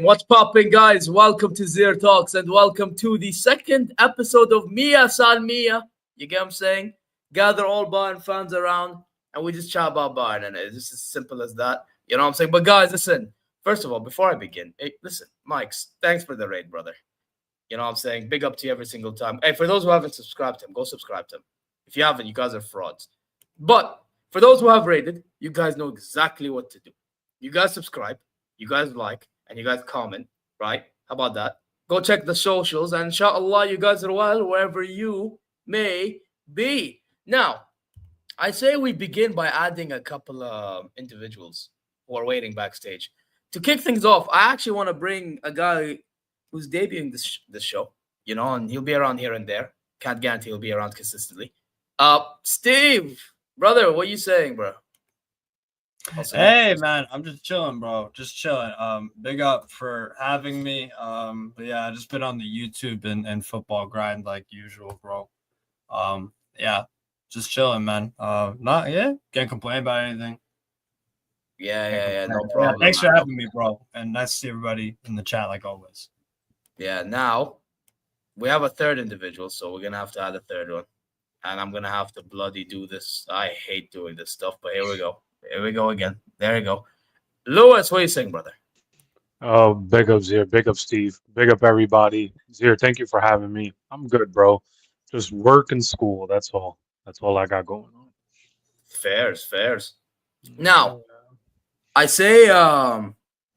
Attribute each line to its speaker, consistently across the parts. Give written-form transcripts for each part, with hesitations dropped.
Speaker 1: What's popping, guys? Welcome to ZeerTalks and welcome to the second episode of Mia San Mia. You get what I'm saying? Gather all Bayern fans around and we just chat about Bayern, and it's just as simple as that. You know what I'm saying? But guys, listen, first of all, before I begin, hey, listen, Mikes, thanks for the raid, brother. You know what I'm saying? Big up to you every single time. Hey, for those who haven't subscribed to him, go subscribe to him. If you haven't, you guys are frauds. But for those who have rated, you guys know exactly what to do. You guys subscribe, you guys like, and you guys comment, right? How about that? Go check the socials, and inshallah, you guys are well wherever you may be. Now, I say we begin by adding a couple of individuals who are waiting backstage. To kick things off, I actually want to bring a guy who's debuting this show, you know, and he'll be around here and there. Can't guarantee he'll be around consistently. Steve, brother, what are you saying, bro?
Speaker 2: Hey man, I'm just chilling, bro. Just chilling. Big up for having me. But yeah, I just been on the YouTube and football grind like usual, bro. Yeah, just chilling, man. Can't complain about anything.
Speaker 1: Yeah, no problem.
Speaker 2: Yeah, thanks for having me, bro. And nice to see everybody in the chat like always.
Speaker 1: Yeah, now we have a third individual, so we're gonna have to add a third one. And I'm gonna have to bloody do this. I hate doing this stuff, but here we go. Here we go again. There you go. Lewis, what are you saying, brother?
Speaker 3: Oh, big up, Zier. Big up, Steve. Big up, everybody. Zier, thank you for having me. I'm good, bro. Just work and school. That's all. That's all I got going on.
Speaker 1: Fairs. Now, I say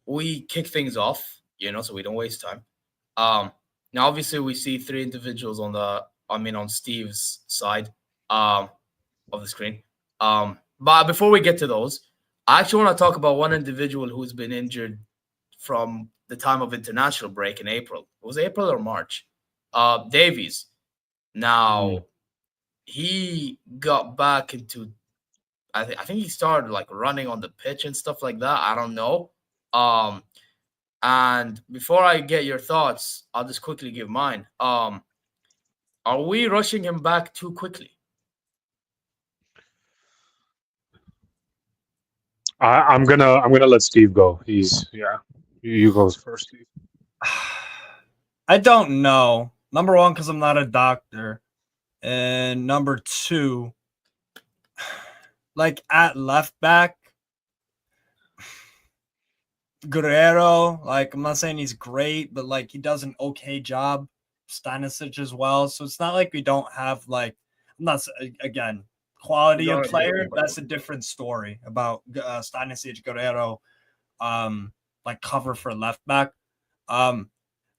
Speaker 1: we kick things off, you know, so we don't waste time. Now, obviously, we see three individuals on Steve's side of the screen. But before we get to those, I actually want to talk about one individual who's been injured from the time of international break in April. It was April or March. Davies. Now, he got back into, I think he started like running on the pitch and stuff like that. I don't know. And before I get your thoughts, I'll just quickly give mine. Are we rushing him back too quickly?
Speaker 3: I'm gonna let Steve go. You go first, Steve.
Speaker 2: I don't know. Number one, because I'm not a doctor, and number two, like at left back, Guerrero. Like I'm not saying he's great, but like he does an okay job. Stanisic as well. So it's not like we don't have like, I'm not again quality of player. That's a different story about Stanisic, Guerrero, like cover for left back.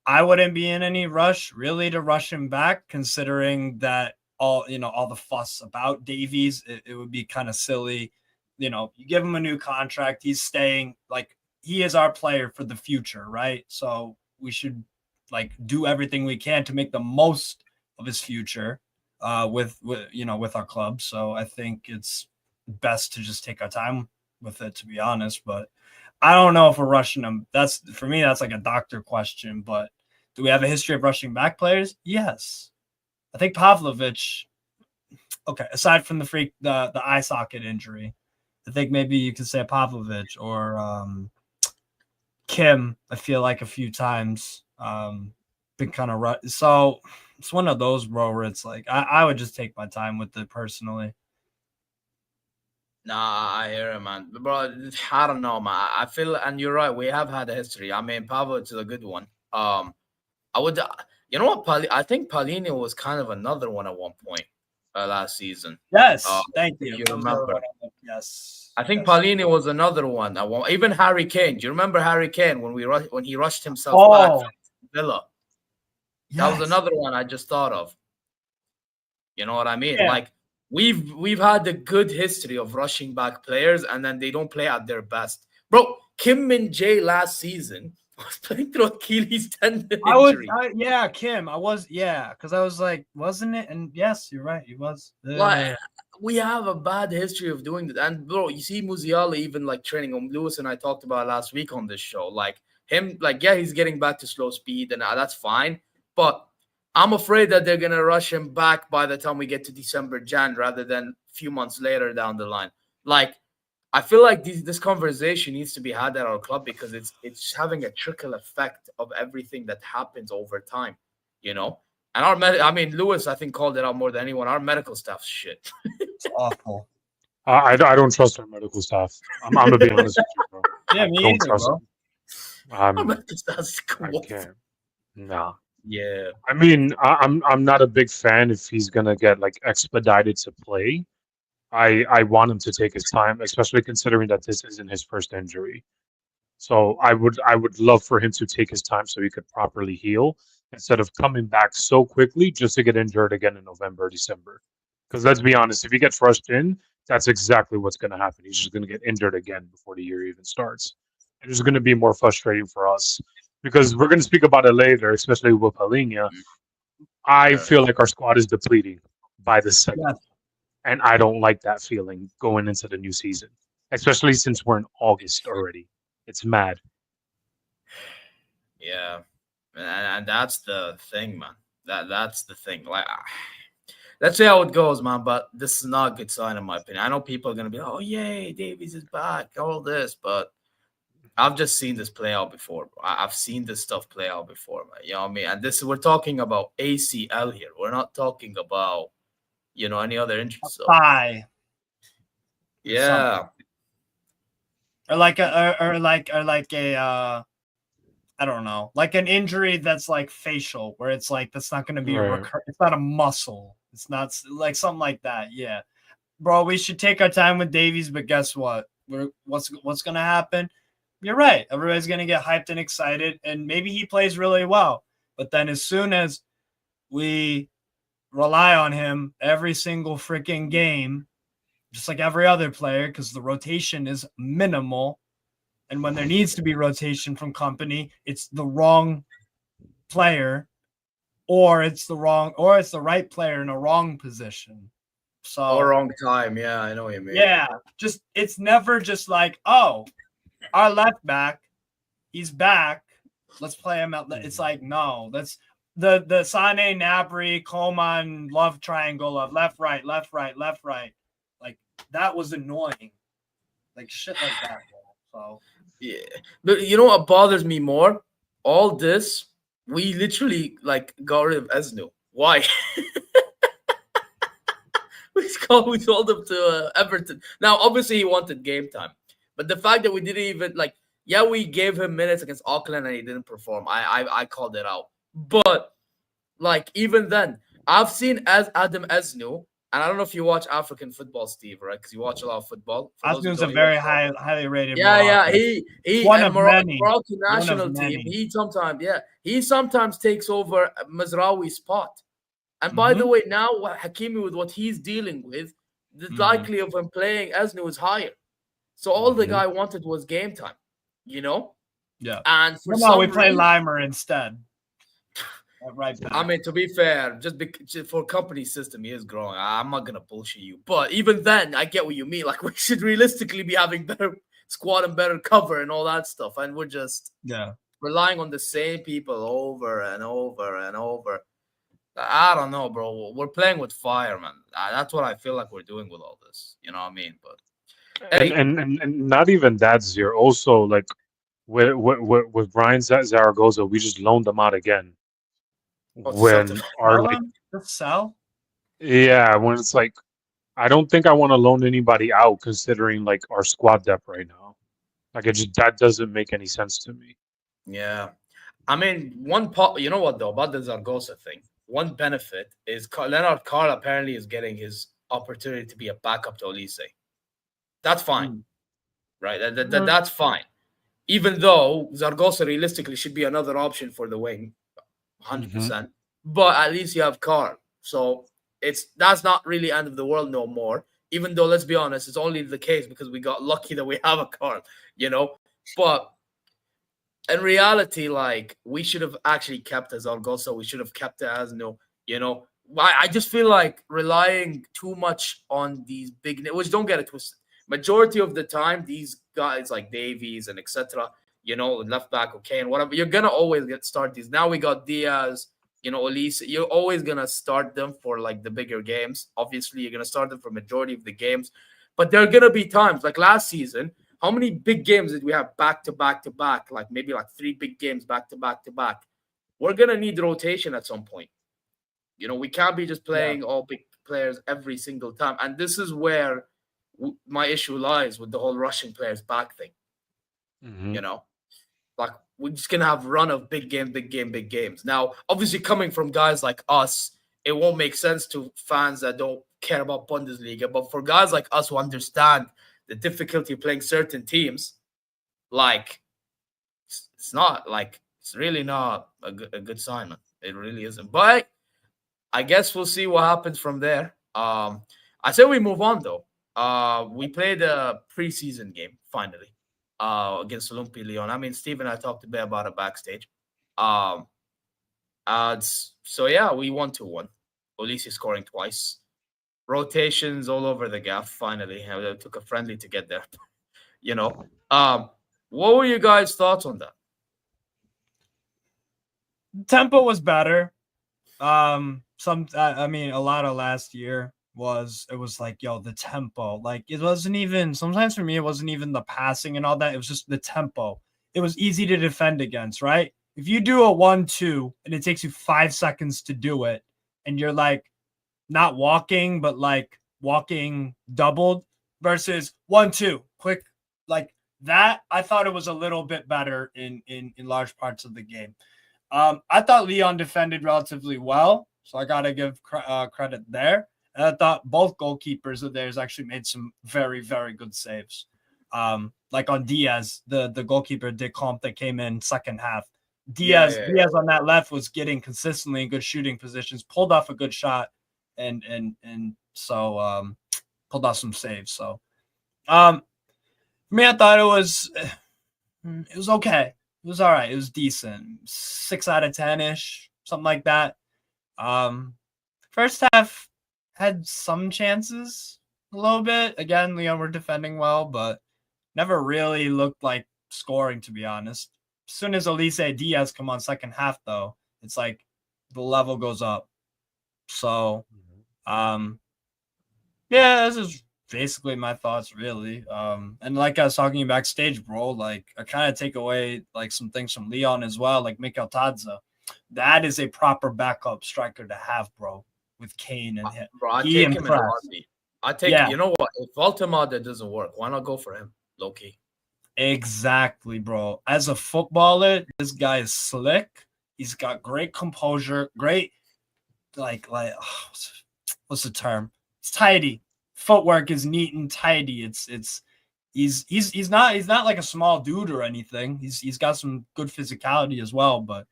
Speaker 2: I wouldn't be in any rush really to rush him back, considering that all the fuss about Davies. It would be kind of silly. You give him a new contract. He's staying. Like, he is our player for the future, right? So we should like do everything we can to make the most of his future with our club. So I think it's best to just take our time with it, to be honest. But I don't know if we're rushing him. For me, that's like a doctor question. But do we have a history of rushing back players? Yes. I think Pavlovic. Okay, aside from the eye socket injury, I think maybe you could say Pavlovic or Kim. I feel like a few times been kind of so it's one of those, bro, where it's like I would just take my time with it personally.
Speaker 1: Nah, I hear it, man. Bro, I don't know, man. I feel, and you're right, we have had a history. I mean, Pavlovic is a good one. I would, you know what, I think Paulinho was kind of another one at one point last season.
Speaker 2: Yes, thank you.
Speaker 1: You remember?
Speaker 2: Yes.
Speaker 1: I think Paulinho was another one. Even Harry Kane. Do you remember Harry Kane when he rushed himself back from Villa? Yes. That was another one I just thought of. You know what I mean? Yeah. Like, we've had a good history of rushing back players, and then they don't play at their best. Bro, Kim Min-jae last season was playing through Achilles tendon injury.
Speaker 2: Kim. Because I was like, wasn't it? And yes, you're right, he was.
Speaker 1: Like, we have a bad history of doing that. And bro, you see Musiala even like training him. Lewis and I talked about last week on this show. Like him, like, yeah, he's getting back to slow speed, and that's fine. But I'm afraid that they're gonna rush him back by the time we get to December, Jan, rather than a few months later down the line. Like, I feel like this conversation needs to be had at our club, because it's having a trickle effect of everything that happens over time, you know. And Lewis, I think, called it out more than anyone. Our medical staff's shit.
Speaker 2: It's awful.
Speaker 3: I don't trust our medical staff. I'm gonna be honest with you, bro.
Speaker 2: Yeah, me either, bro.
Speaker 1: Our medical staff's cool.
Speaker 3: I can't. Nah.
Speaker 1: Yeah.
Speaker 3: I mean, I'm not a big fan if he's gonna get like expedited to play. I want him to take his time, especially considering that this isn't his first injury. So I would love for him to take his time so he could properly heal, instead of coming back so quickly just to get injured again in November, December. Because let's be honest, if he gets rushed in, that's exactly what's going to happen. He's just going to get injured again before the year even starts. And it's going to be more frustrating for us, because we're going to speak about it later, especially with Paulinho. I feel like our squad is depleting by the second. Yeah. And I don't like that feeling going into the new season, especially since we're in August already. It's mad.
Speaker 1: Yeah. And that's the thing, man. That's the thing. Like, let's see how it goes, man. But this is not a good sign, in my opinion. I know people are going to be, oh, yay, Davies is back, all this. But I've just seen this play out before. I've seen this stuff play out before, man. You know what I mean? And we're talking about ACL here. We're not talking about, any other injuries. So.
Speaker 2: Thigh.
Speaker 1: Yeah.
Speaker 2: Or like a I don't know, like an injury that's like facial, where it's like that's not going to be it's not a muscle. It's not like something like that. Yeah, bro, we should take our time with Davies, but guess what? What's going to happen? You're right. Everybody's going to get hyped and excited, and maybe he plays really well. But then as soon as we rely on him every single freaking game, just like every other player, because the rotation is minimal. And when there needs to be rotation from company, it's the wrong player, or it's the right player in a wrong position. So,
Speaker 1: or wrong time. Yeah, I know what you mean.
Speaker 2: Yeah, it's never just like, oh, our left back, he's back, let's play him out. It's like, no, that's the Sané, Gnabry, Coman love triangle of left, right. Like, that was annoying. Like, shit like that. So
Speaker 1: yeah, but you know what bothers me more? All this, we literally got rid of Esnu. Why? we sold him to Everton. Now, obviously, he wanted game time, but the fact that we didn't even we gave him minutes against Auckland and he didn't perform. I called it out, but like even then, I've seen as Adam Esnu, and I don't know if you watch African football, Steve, right? Because you watch a lot of football.
Speaker 2: Asnu's a very highly rated.
Speaker 1: Yeah,
Speaker 2: Moroccan.
Speaker 1: he
Speaker 2: One
Speaker 1: and
Speaker 2: of many.
Speaker 1: Moroccan
Speaker 2: One of
Speaker 1: national team.
Speaker 2: many.
Speaker 1: He sometimes takes over Mazraoui's spot. And by the way, now Hakimi, with what he's dealing with, the likely of him playing Esnu is higher. So all the guy wanted was game time, you know?
Speaker 2: Yeah.
Speaker 1: And for
Speaker 2: we play Limer instead. Right back.
Speaker 1: I mean, to be fair, just for company system, he is growing. I'm not gonna bullshit you, but even then, I get what you mean. Like, we should realistically be having better squad and better cover and all that stuff, and we're just relying on the same people over and over and over. I don't know, bro. We're playing with fire, man. That's what I feel like we're doing with all this. You know what I mean? But
Speaker 3: and not even that, Zier. Also, like with Brian Zaragoza, we just loaned them out again. When it's like, I don't think I want to loan anybody out considering like our squad depth right now. Like, that doesn't make any sense to me.
Speaker 1: Yeah, I mean, you know what though, about the Zaragoza thing, one benefit is Leonard Carl apparently is getting his opportunity to be a backup to Olise. That's fine, right? That's fine. Even though Zaragoza realistically should be another option for the wing. 100%, but at least you have Carl, so that's not really end of the world no more. Even though, let's be honest, it's only the case because we got lucky that we have a Carl, you know. But in reality, like, we should have actually kept Zaragoza. We should have kept it as you know. I just feel like relying too much on these big, which don't get it twisted. Majority of the time, these guys like Davies and etc. You know, left back, okay, and whatever. You're gonna always start these. Now we got Díaz, you know, Olise. You're always gonna start them for like the bigger games. Obviously, you're gonna start them for majority of the games, but there are gonna be times like last season. How many big games did we have back to back to back? Like maybe like 3 big games back to back to back. We're gonna need rotation at some point. You know, we can't be just playing all big players every single time. And this is where my issue lies with the whole Russian players back thing. You know. Like, we're just going to have run of big games. Now, obviously, coming from guys like us, it won't make sense to fans that don't care about Bundesliga. But for guys like us who understand the difficulty of playing certain teams, like, it's really not a good sign, man. It really isn't. But I guess we'll see what happens from there. I say we move on, though. We played a preseason game, finally. Against Olympique Lyon. I mean, Steve and I talked a bit about it backstage. So yeah, we won 2-1. Olise scoring twice. Rotations all over the gaff, finally. It took a friendly to get there. You know. What were you guys' thoughts on that?
Speaker 2: Tempo was better. I mean, a lot of last year it was like, yo, the tempo, like, it wasn't even, sometimes for me, it wasn't even the passing and all that. It was just the tempo. It was easy to defend against, right? If you do a 1-2 and it takes you 5 seconds to do it, and you're like not walking, but like walking doubled versus 1-2 quick, like that, I thought it was a little bit better in large parts of the game. I thought Lyon defended relatively well, so I gotta give credit there. And I thought both goalkeepers of theirs actually made some very, very good saves. Like on Díaz, the goalkeeper Decomp that came in second half. Díaz on that left was getting consistently in good shooting positions, pulled off a good shot, and so pulled off some saves. So for me, I thought it was okay. It was all right. It was decent. 6 out of 10-ish, something like that. First half had some chances a little bit. Again, Lyon were defending well, but never really looked like scoring, to be honest. As soon as Olise and Díaz come on second half, though, it's like the level goes up. So, yeah, this is basically my thoughts, really. And like I was talking backstage, bro, like I kind of take away like some things from Lyon as well, like Mikel Tadze. That is a proper backup striker to have, bro, with Kane and him.
Speaker 1: Bro, I take him in a heartbeat. You know what? If Valtemada doesn't work, why not go for him, low-key?
Speaker 2: Exactly, bro. As a footballer, this guy is slick. He's got great composure, great what's the term? It's tidy. Footwork is neat and tidy. He's not like a small dude or anything. He's got some good physicality as well, but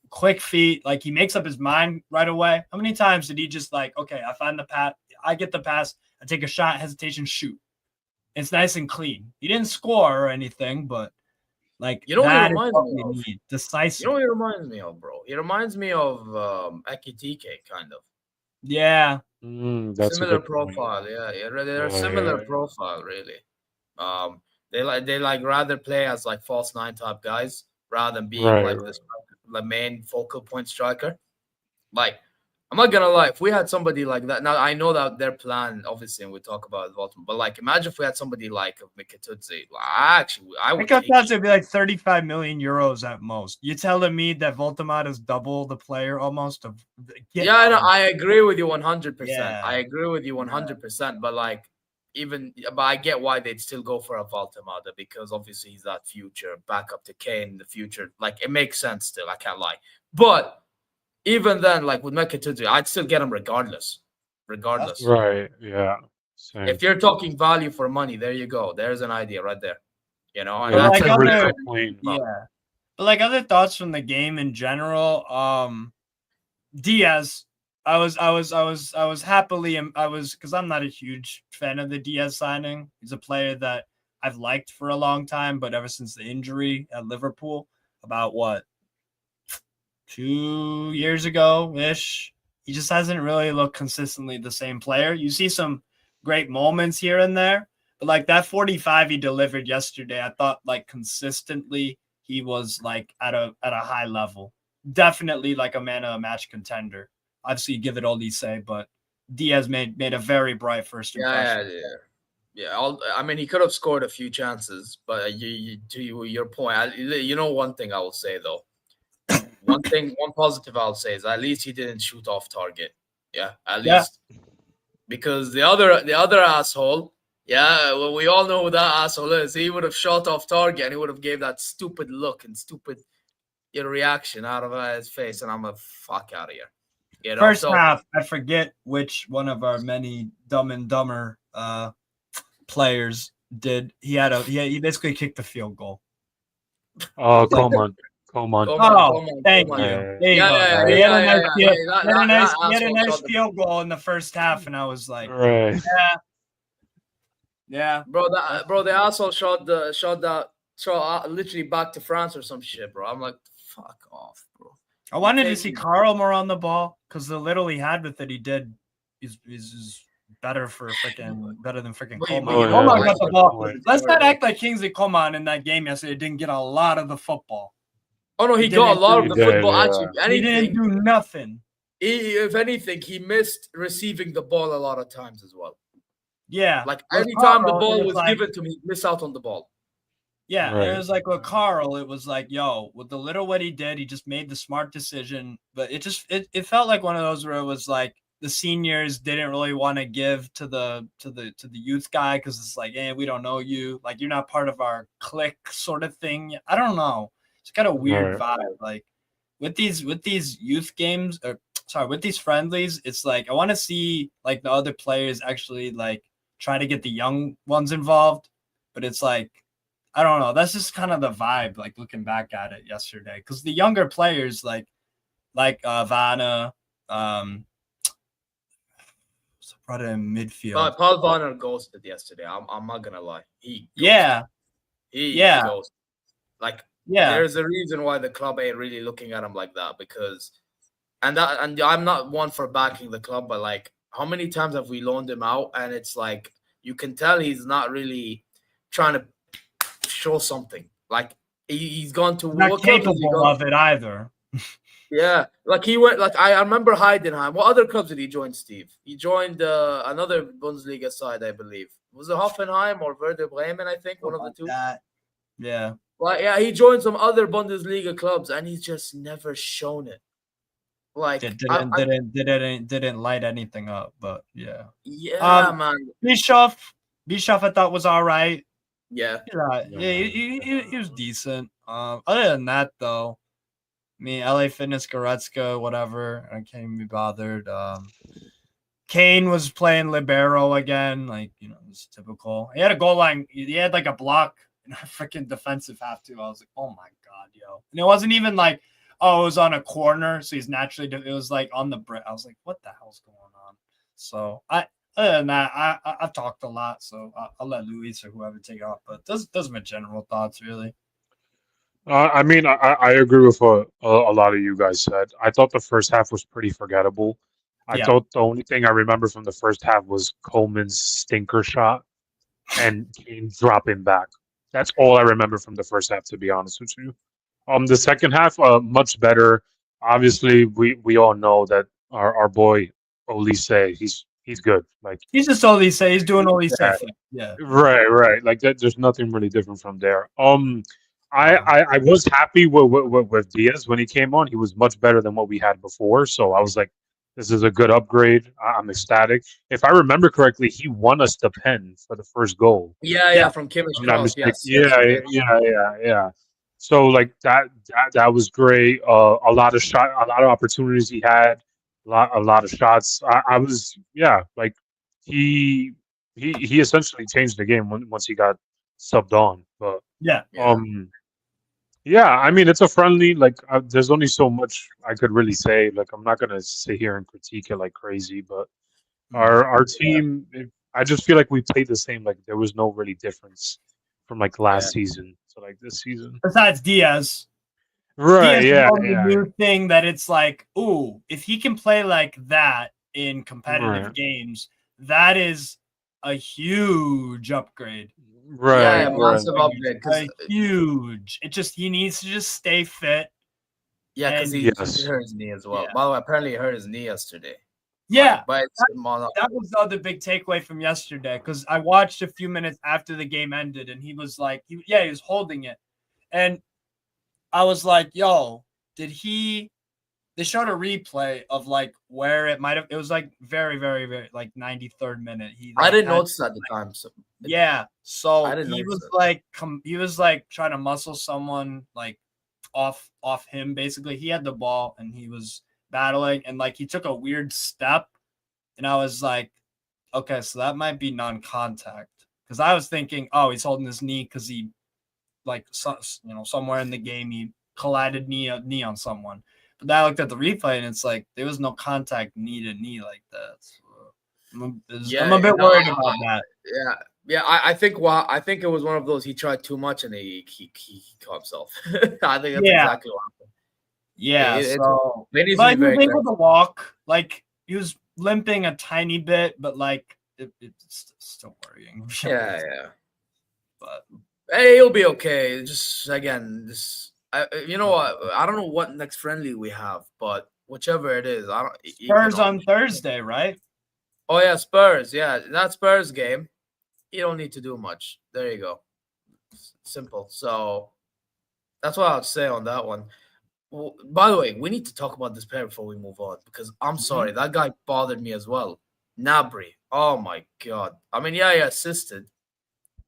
Speaker 2: quick feet. Like he makes up his mind right away. How many times did he just like, okay, I find the pass, I get the pass, I take a shot, hesitation, shoot. It's nice and clean. He didn't score or anything, but like
Speaker 1: that is what we
Speaker 2: need. Decisive.
Speaker 1: You know what he reminds me of, bro? He reminds me of Ekitike, kind of.
Speaker 2: Yeah.
Speaker 3: That's
Speaker 1: similar profile. They're similar profile, really. They rather play as like false 9 type guys rather than being like this the main focal point striker. Like, I'm not gonna lie, if we had somebody like that, now I know that their plan, obviously, and we talk about Baltimore, but like, imagine if we had somebody like Mikatudze. I would.
Speaker 2: Mikatudze would be like 35 million euros at most. You're telling me that Voldemort is double the player almost of?
Speaker 1: I agree with you 100%.
Speaker 2: Yeah.
Speaker 1: I agree with you 100%. But like, but I get why they'd still go for a Voldemort, because obviously he's that future backup to Kane in the future. Like, it makes sense still. I can't lie, but. Even then, like with Mikatudze, I'd still get him regardless.
Speaker 3: Right. Yeah. Same.
Speaker 1: If you're talking value for money, there you go. There's an idea right there. You know, and
Speaker 3: that's
Speaker 2: like
Speaker 3: a really good point.
Speaker 2: Yeah. But like other thoughts from the game in general, Díaz, because I'm not a huge fan of the Díaz signing. He's a player that I've liked for a long time, but ever since the injury at Liverpool, about 2 years ago-ish, he just hasn't really looked consistently the same player. You see some great moments here and there, but like that 45 he delivered yesterday, I thought like consistently he was like at a high level. Definitely like a man of a match contender. Obviously, give it all he say, but Díaz made a very bright first impression.
Speaker 1: Yeah. I mean, he could have scored a few chances, but to your point, you know, one thing I will say though. One positive I'll say is at least he didn't shoot off target. Yeah, at least. Because the other asshole, well, we all know who that asshole is. He would have shot off target and he would have gave that stupid look and stupid reaction out of his face, and I'm a fuck out of here. You know?
Speaker 2: First half, I forget which one of our many Dumb and Dumber players did. He basically kicked the field goal.
Speaker 3: Oh, come on.
Speaker 2: Thank you. There you go. He had a nice field goal in the first half, and I was like, yeah.
Speaker 1: Bro, the asshole shot literally back to France or some shit, bro. I'm like, fuck off, bro.
Speaker 2: I wanted to see Carl more on the ball because the little he had with it, he did. Is better than freaking Coman. Coman got the ball. Let's not act like Kingsley Coman in that game yesterday didn't get a lot of the football.
Speaker 1: Oh no, he got a lot of the football. Actually,
Speaker 2: he didn't do nothing.
Speaker 1: If anything, he missed receiving the ball a lot of times as well.
Speaker 2: Yeah,
Speaker 1: like every time the ball was given to him, he missed out on the ball.
Speaker 2: Yeah, It was like with Carl, it was like, with the little what he did, he just made the smart decision. But it felt like one of those where it was like the seniors didn't really want to give to the youth guy because it's like, hey, we don't know you, like you're not part of our clique sort of thing. I don't know. It's got a weird vibe. Like with these youth games, with these friendlies, it's like I want to see like the other players actually like try to get the young ones involved, but it's like I don't know. That's just kind of the vibe. Like looking back at it yesterday, because the younger players like Vanna, brought in midfield.
Speaker 1: Paul Vanna ghosted yesterday. I'm not gonna lie. He ghosted. There's a reason why the club ain't really looking at him like that, because and I'm not one for backing the club, but like how many times have we loaned him out and it's like you can tell he's not really trying to show something. Like he's gone to
Speaker 2: not capable of it either.
Speaker 1: Yeah, like he went. Like I remember Heidenheim. What other clubs did he join, Steve? He joined another Bundesliga side, I believe. Was it Hoffenheim or Werder Bremen? I think one of the two.
Speaker 2: Yeah.
Speaker 1: Well, yeah, he joined some other Bundesliga clubs, and he's just never shown it. Like
Speaker 2: didn't light anything up, but yeah.
Speaker 1: Yeah, man.
Speaker 2: Bischoff, I thought was all right.
Speaker 1: Yeah.
Speaker 2: He was decent. Other than that, though. LA Fitness, Goretzka, whatever. I can't even be bothered. Kane was playing libero again, like, it's typical. He had a goal line. He had like a block in a freaking defensive half too. I was like, oh my god, yo! And it wasn't even like, oh, it was on a corner, so he's naturally. It was like on the brick. I was like, what the hell's going on? So other than that, I've talked a lot, so I'll let Luis or whoever take off. But those are my general thoughts, really.
Speaker 3: I mean, I agree with what a lot of you guys said. I thought the first half was pretty forgettable. I thought the only thing I remember from the first half was Coleman's stinker shot and Kane dropping back. That's all I remember from the first half, to be honest with you. The second half, much better. Obviously, we all know that our boy Olise, he's good. Like,
Speaker 2: he's just Olise. He's doing Olise.
Speaker 3: Yeah. Right. Like that. There's nothing really different from there. I was happy with Díaz when he came on. He was much better than what we had before. So I was like, this is a good upgrade. I'm ecstatic. If I remember correctly, he won us the pen for the first goal.
Speaker 1: Yeah, from Kimmich's cross. Yes.
Speaker 3: Yeah. So like that was great. A lot of opportunities he had. A lot of shots. I was like he essentially changed the game once he got subbed on. But I mean, it's a friendly. Like, there's only so much I could really say. Like, I'm not gonna sit here and critique it like crazy. But our team, I just feel like we played the same. Like, there was no really difference from like last season to like this season.
Speaker 2: Besides Díaz,
Speaker 3: right?
Speaker 2: The new thing that it's like, ooh, if he can play like that in competitive games, that is a huge upgrade.
Speaker 3: Right,
Speaker 1: massive upgrade.
Speaker 2: Huge. He needs to just stay fit.
Speaker 1: Yeah, because he hurt his knee as well. Yeah. By the way, apparently he hurt his knee yesterday.
Speaker 2: Yeah, but that was the other big takeaway from yesterday, because I watched a few minutes after the game ended, and he was like, he was holding it, and I was like, yo, did he? They showed a replay of like where it might have. It was like very, very, very like 93rd minute.
Speaker 1: I didn't notice at the time. So
Speaker 2: he was like trying to muscle someone like off him. Basically, he had the ball and he was battling, and like he took a weird step, and I was like, okay, so that might be non-contact, because I was thinking, oh, he's holding his knee because he like somewhere in the game he collided knee on someone. But then I looked at the replay and it's like there was no contact knee to knee like that. So I'm a bit worried about that.
Speaker 1: Yeah. I think it was one of those, he tried too much and he caught himself. I think that's exactly what happened.
Speaker 2: Yeah. So but he was able to walk. Like, he was limping a tiny bit, but like it's still worrying.
Speaker 1: Yeah. But hey, he'll be okay. Just again, you know what? I don't know what next friendly we have, but whichever it is,
Speaker 2: Spurs on Thursday, right?
Speaker 1: Oh yeah, Spurs. Yeah, that Spurs game, you don't need to do much. There you go. Simple. So that's what I would say on that one. Well, by the way, we need to talk about this player before we move on, because I'm sorry, that guy bothered me as well. Gnabry. Oh my god. I mean, he assisted,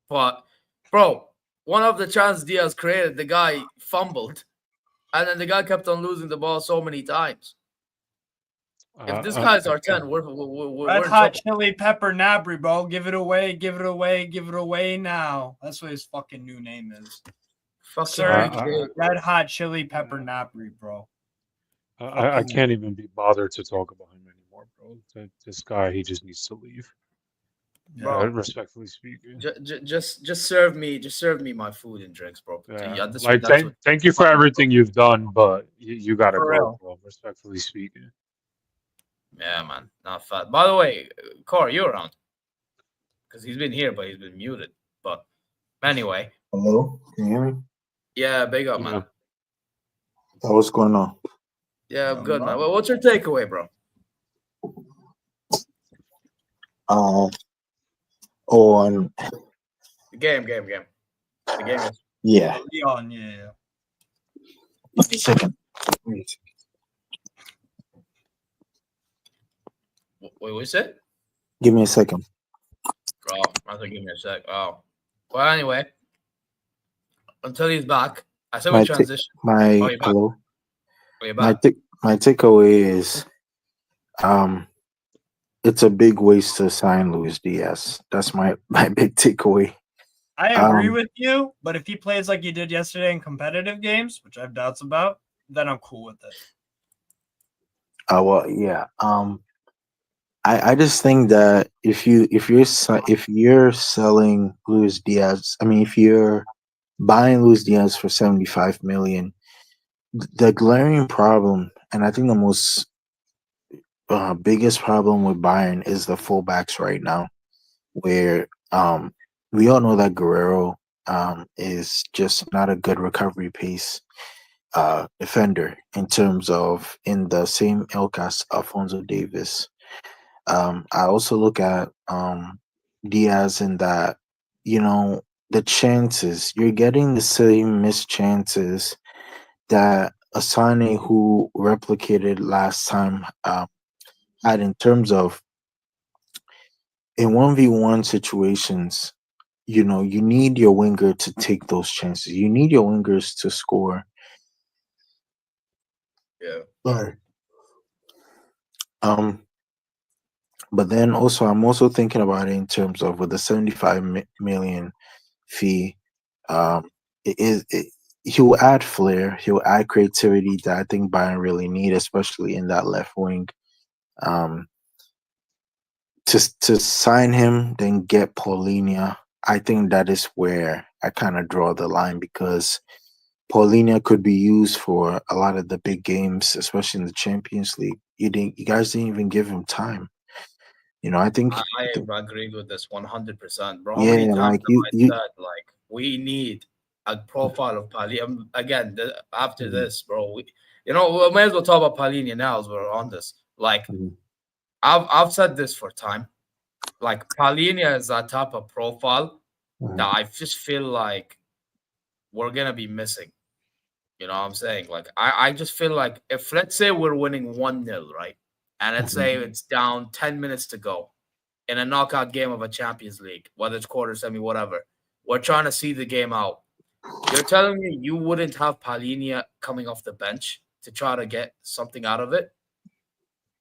Speaker 1: but bro, one of the chances Díaz created, the guy fumbled, and then the guy kept on losing the ball so many times. If this guy's our 10, we're
Speaker 2: Red Hot Chili Pepper Gnabry, bro. Give it away now. That's what his fucking new name is. Red Hot Chili Pepper Gnabry, bro.
Speaker 3: I can't even be bothered to talk about him anymore, bro. This guy, he just needs to leave. Bro, respectfully speaking,
Speaker 1: just serve me my food and drinks, bro.
Speaker 3: Thank you for everything you've done, but you gotta go, bro. Respectfully speaking.
Speaker 1: Yeah, man, not fat. By the way, Corey, you're around, because he's been here, but he's been muted. But anyway,
Speaker 4: hello, can you hear me?
Speaker 1: Yeah, big up, man.
Speaker 4: What's going on?
Speaker 1: Yeah, I'm good, man. Well, what's your takeaway, bro?
Speaker 4: On
Speaker 1: the game. The game is
Speaker 2: Lyon, yeah.
Speaker 4: Give me a second.
Speaker 1: Wait, what you said?
Speaker 4: Give me a second.
Speaker 1: Oh, I think give me a sec. Oh, well, anyway, until he's back, I said we transition.
Speaker 4: Hello.
Speaker 1: Way
Speaker 4: My
Speaker 1: back.
Speaker 4: my takeaway is it's a big waste to sign Luis Diaz. That's my big takeaway.
Speaker 2: I agree
Speaker 4: Um
Speaker 2: with you, but if he plays like he did yesterday in competitive games, which I have doubts about, then I'm cool with it.
Speaker 4: well yeah. I just think that if you're selling Luis Diaz, I mean if you're buying Luis Diaz for 75 million, the glaring problem, and I think the most biggest problem with Bayern is the fullbacks right now, where we all know that Guerrero is just not a good recovery pace defender in terms of in the same ilk as Alfonso Davis. I also look at Diaz in that, you know, the chances you're getting the same missed chances that Asane, who replicated last time, had in terms of in 1v1 situations. You know, you need your winger to take those chances. You need your wingers to score.
Speaker 1: Yeah.
Speaker 4: Sorry. Um, but then also, I'm also thinking about it in terms of with the 75 million fee. He will add flair. He will add creativity that I think Bayern really need, especially in that left wing. Um, to sign him, then get Paulinho, I think that is where I kind of draw the line because Paulinho could be used for a lot of the big games, especially in the Champions League. You guys didn't even give him time. You know,
Speaker 1: I agree with this 100%, bro. How
Speaker 4: yeah,
Speaker 1: many times
Speaker 4: like
Speaker 1: have I said, like, we need a profile of Palini? Again, after
Speaker 4: Mhm,
Speaker 1: this, bro, we may as well talk about Palini now as we're on this. Like,
Speaker 4: mhm,
Speaker 1: I've said this for time. Like, Palini is that type of profile
Speaker 4: mhm,
Speaker 1: that I just feel like we're gonna be missing. You know what I'm saying? Like, I just feel like if let's say we're winning 1-0, right? And let's
Speaker 4: mhm.
Speaker 1: say it's down 10 minutes to go in a knockout game of a Champions League, whether it's quarter, semi, whatever. We're trying to see the game out. You're telling me you wouldn't have Palhinha coming off the bench to try to get something out of it?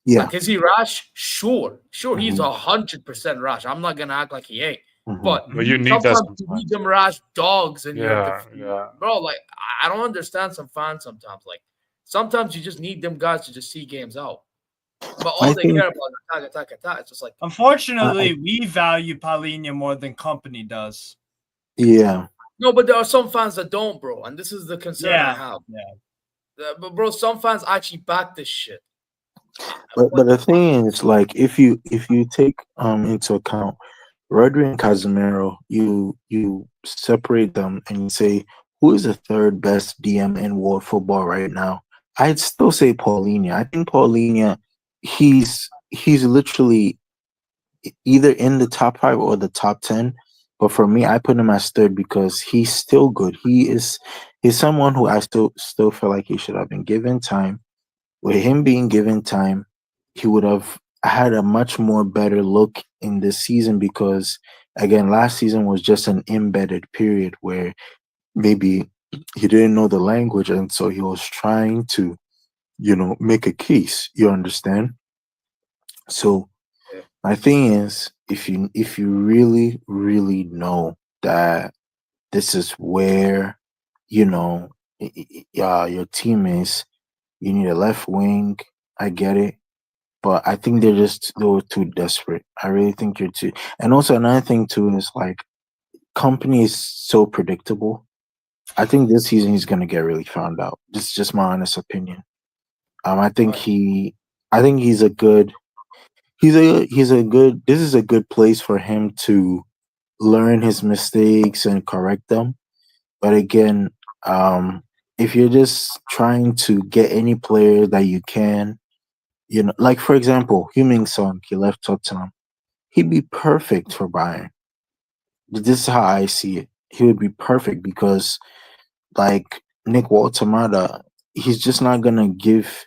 Speaker 4: Yeah.
Speaker 1: Like, is he rash? Sure, he's
Speaker 4: Mhm,
Speaker 1: 100% rash. I'm not gonna act like he ain't.
Speaker 4: mhm.
Speaker 1: But
Speaker 3: But you need that
Speaker 1: sometimes you need
Speaker 3: sometimes.
Speaker 1: them rash dogs in your
Speaker 3: Yeah,
Speaker 1: defeat,
Speaker 3: yeah.
Speaker 1: bro. Like, I don't understand some fans sometimes. Like, sometimes you just need them guys to just see games out. But all
Speaker 4: I
Speaker 1: they
Speaker 4: think
Speaker 1: care about is attack, attack, attack. It's just like,
Speaker 4: I
Speaker 2: Unfortunately, we value Paulinho more than company does.
Speaker 4: yeah.
Speaker 1: no, but there are some fans that don't, bro. And this is the concern I
Speaker 2: Yeah,
Speaker 1: have.
Speaker 2: yeah.
Speaker 1: But bro, some fans actually back this shit.
Speaker 4: But
Speaker 1: What
Speaker 4: the
Speaker 1: the fuck?
Speaker 4: thing is, like, if you take into account Rodri and Casemiro, you separate them and you say who is the third best DM in world football right now? I'd still say Paulinho. I think Paulinho, he's literally either in the top 5 or the top 10. But for me, I put him as third because he's still good. He's someone who I still feel like he should have been given time. With him being given time, he would have had a much more better look in this season because again, last season was just an embedded period where maybe he didn't know the language and so he was trying to, make a case. You understand? So
Speaker 1: Yeah.
Speaker 4: my thing is, if you really, really know that this is where, your team is, you need a left wing. I get it. But I think they were too desperate. I really think you're too. And also another thing too is like company is so predictable. I think this season he's gonna get really found out. This is just my honest opinion. I think
Speaker 1: Right.
Speaker 4: I think he's a good. This is a good place for him to learn his mistakes and correct them. But again, if you're just trying to get any player that you can, like for example, Heung-min Son, he left Tottenham. He'd be perfect for Bayern. This is how I see it. He would be perfect because, like Nick Waltamada, he's just not gonna give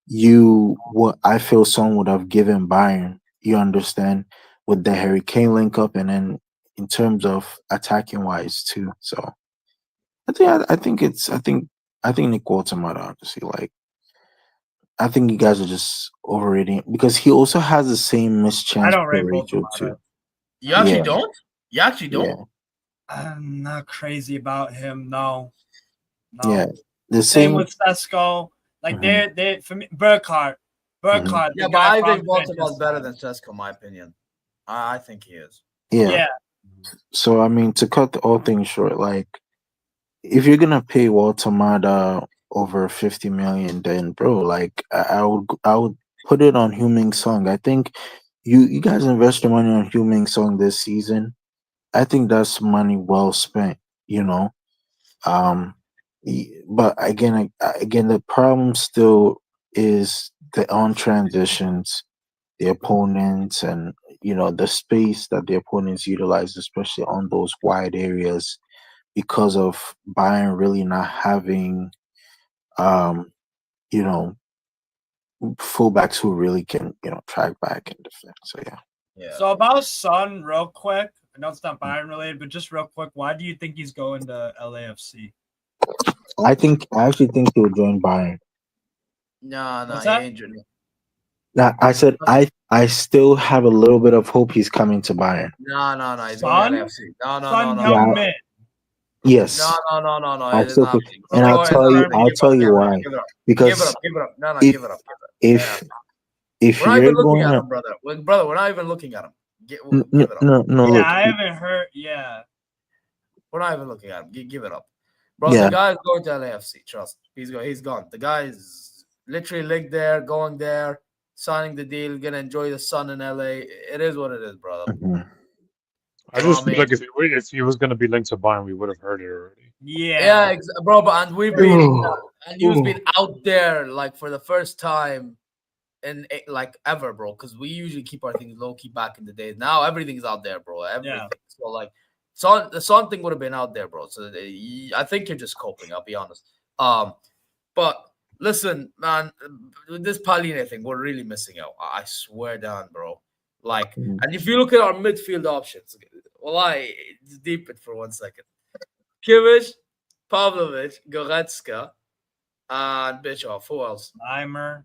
Speaker 4: you what I feel Son would have given Bayern. You understand, with the Harry Kane link up, and then in terms of attacking wise too. So I think Nick Waltamada, honestly, like I think you guys are just overrating it because he also has the same mischance
Speaker 2: I don't rate both
Speaker 4: ratio
Speaker 2: of
Speaker 4: too.
Speaker 2: them.
Speaker 1: You actually
Speaker 4: Yeah.
Speaker 1: don't? You actually don't?
Speaker 4: Yeah.
Speaker 2: I'm not crazy about him. No.
Speaker 4: Yeah. The
Speaker 2: Same
Speaker 4: same.
Speaker 2: with Sesko. Like
Speaker 4: Mhm.
Speaker 2: they for me, Burkhardt.
Speaker 4: Mhm.
Speaker 1: Yeah,
Speaker 2: the
Speaker 1: but
Speaker 2: guy
Speaker 1: I
Speaker 2: from
Speaker 1: think Baltimore's better
Speaker 2: Manchester.
Speaker 1: than Sesko, in my opinion. I think he is.
Speaker 4: Yeah.
Speaker 2: Yeah.
Speaker 4: So I mean, to cut all things short, like if you're gonna pay Walter Mada over 50 million, then bro, like I would put it on Huming Song. I think you guys invest your money on Huming Song this season. I think that's money well spent. You know, but again, the problem still is the on transitions, the opponents, and the space that the opponents utilize, especially on those wide areas, because of Bayern really not having, um, you know, fullbacks who really can, track back and defend. So yeah.
Speaker 1: Yeah.
Speaker 2: So about Son, real quick. I know it's not Bayern related, but just real quick, why do you think he's going to LAFC?
Speaker 4: I actually think he'll join Bayern.
Speaker 1: No,
Speaker 2: What's
Speaker 1: he
Speaker 2: that?
Speaker 1: ain't joining.
Speaker 4: Now, I said I still have a little bit of hope he's coming to Bayern.
Speaker 1: No, he's going to
Speaker 2: Son?
Speaker 1: LAFC. No.
Speaker 2: Son
Speaker 4: Yeah.
Speaker 2: Heung-min.
Speaker 4: Yes.
Speaker 1: No.
Speaker 4: I
Speaker 1: It is
Speaker 4: still
Speaker 1: not.
Speaker 4: think, and I'll tell you why.
Speaker 1: Give it up.
Speaker 4: Because
Speaker 1: Give it up. No,
Speaker 4: if
Speaker 1: give it up.
Speaker 4: if
Speaker 1: We're not
Speaker 4: you're
Speaker 1: even looking
Speaker 4: going
Speaker 1: at
Speaker 4: to
Speaker 1: him, brother. Brother, we're not even looking at him. Give
Speaker 4: no,
Speaker 1: it up.
Speaker 4: no,
Speaker 2: Yeah,
Speaker 4: look,
Speaker 2: I haven't heard. Yeah.
Speaker 1: We're not even looking at him. Give it up. Bro,
Speaker 4: yeah.
Speaker 1: the guy's going to LAFC. Trust. He's gone. The guy is literally linked there, going there, signing the deal, gonna enjoy the sun in LA. It is what it is, brother.
Speaker 4: Mhm.
Speaker 3: I just feel like if he was going to be linked to Bayern, we would have heard it already.
Speaker 2: Yeah.
Speaker 1: Bro. But and we've been
Speaker 4: Ooh.
Speaker 1: and he's been out there like for the first time in like ever, bro. Because we usually keep our things low key back in the days. Now everything's out there, bro. Everything.
Speaker 2: Yeah.
Speaker 1: So like, the Son thing would have been out there, bro. So I think you're just coping. I'll be honest. But listen, man, this Paline thing, we're really missing out. I swear down, bro. Like,
Speaker 4: Mhm.
Speaker 1: and if you look at our midfield options, well, just deep it for 1 second. Kimmich, Pavlovic, Goretzka, and Bischoff. Who else?
Speaker 2: Limer.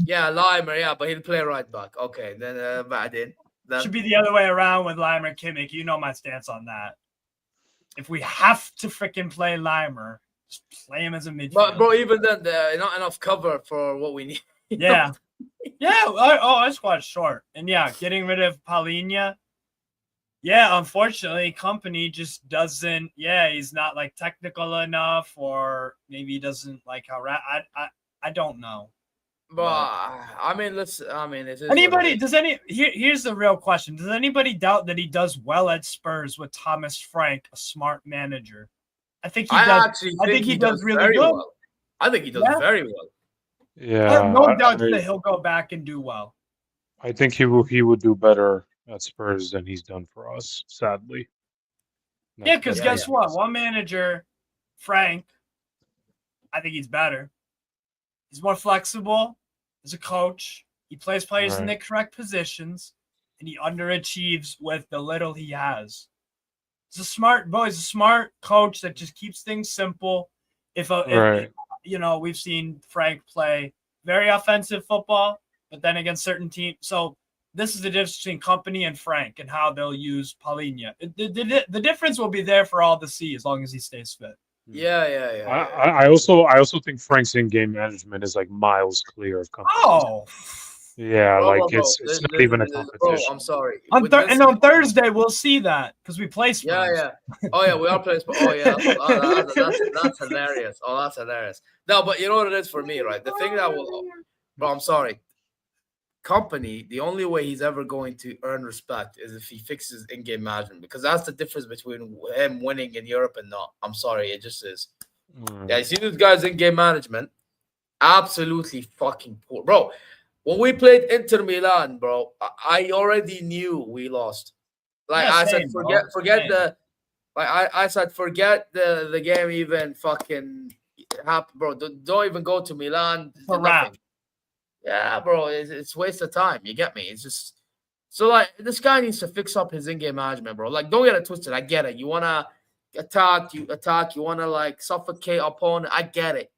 Speaker 1: Yeah, Limer. Yeah, but he'll play right back. Okay, then Badin.
Speaker 2: Should be the other way around with Limer Kimmich. You know my stance on that. If we have to freaking play Limer, just play him as a midfielder.
Speaker 1: But bro, even then, not enough cover for what we need.
Speaker 2: Yeah. Our squad's short. And yeah, getting rid of Palinha. Yeah, unfortunately, company just doesn't. Yeah, he's not like technical enough, or maybe he doesn't like how. I don't know.
Speaker 1: But I mean,
Speaker 2: here's the real question. Does anybody doubt that he does well at Spurs with Thomas Frank, a smart manager? I think he does. I think he does really good.
Speaker 1: Well. I think he does very well.
Speaker 3: Yeah,
Speaker 2: I have no doubt that he'll go back and do well.
Speaker 3: I think he would do better at Spurs than he's done for us, sadly.
Speaker 2: Yeah, because guess what? One manager, Frank, I think he's better. He's more flexible as a coach. He plays players in the correct positions, and he underachieves with the little he has. He's a smart boy. He's a smart coach that just keeps things simple. If we've seen Frank play very offensive football, but then against certain teams. So this is the difference between company and Frank and how they'll use Palinha. The difference will be there for all to see as long as he stays fit.
Speaker 1: Yeah.
Speaker 3: I also think Frank's in-game management is like miles clear of company.
Speaker 2: Oh.
Speaker 3: Yeah, it's not even a competition.
Speaker 1: Bro, I'm sorry.
Speaker 2: On Thursday we'll see that because we play Spurs.
Speaker 1: Yeah. Oh yeah, we are playing Spurs. Oh yeah, that's hilarious. Oh, that's hilarious. No, but you know what it is for me, right? The thing that will, bro, I'm sorry. Company, the only way he's ever going to earn respect is if he fixes in-game management, because that's the difference between him winning in Europe and not. I'm sorry, it just is. Yeah, you see these guys in-game management, absolutely fucking poor, bro. When we played Inter Milan, bro, I already knew we lost. Like I said, forget the. Like I said, forget the game even fucking happened, bro. Don't even go to Milan. Nothing. Yeah, bro, it's waste of time. You get me? It's just so like this guy needs to fix up his in-game management, bro. Like, don't get it twisted. I get it. You wanna attack. You wanna like suffocate opponent. I get it.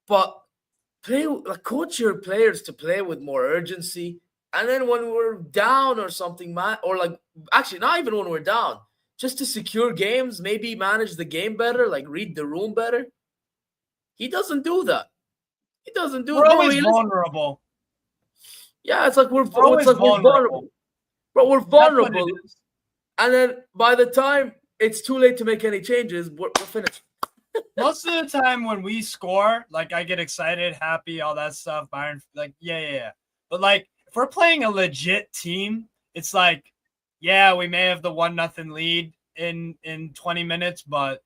Speaker 1: but coach your players to play with more urgency. And then when we're down or something, man, or actually not even when we're down, just to secure games, maybe manage the game better, read the room better. He doesn't do that. He doesn't do.
Speaker 2: We're always vulnerable.
Speaker 1: Yeah, it's like we're vulnerable. Bro, we're vulnerable. And then by the time it's too late to make any changes, we're finished.
Speaker 2: Most of the time when we score, I get excited, happy, all that stuff. Bayern, yeah. But if we're playing a legit team, it's yeah, we may have the 1-0 lead in 20 minutes, but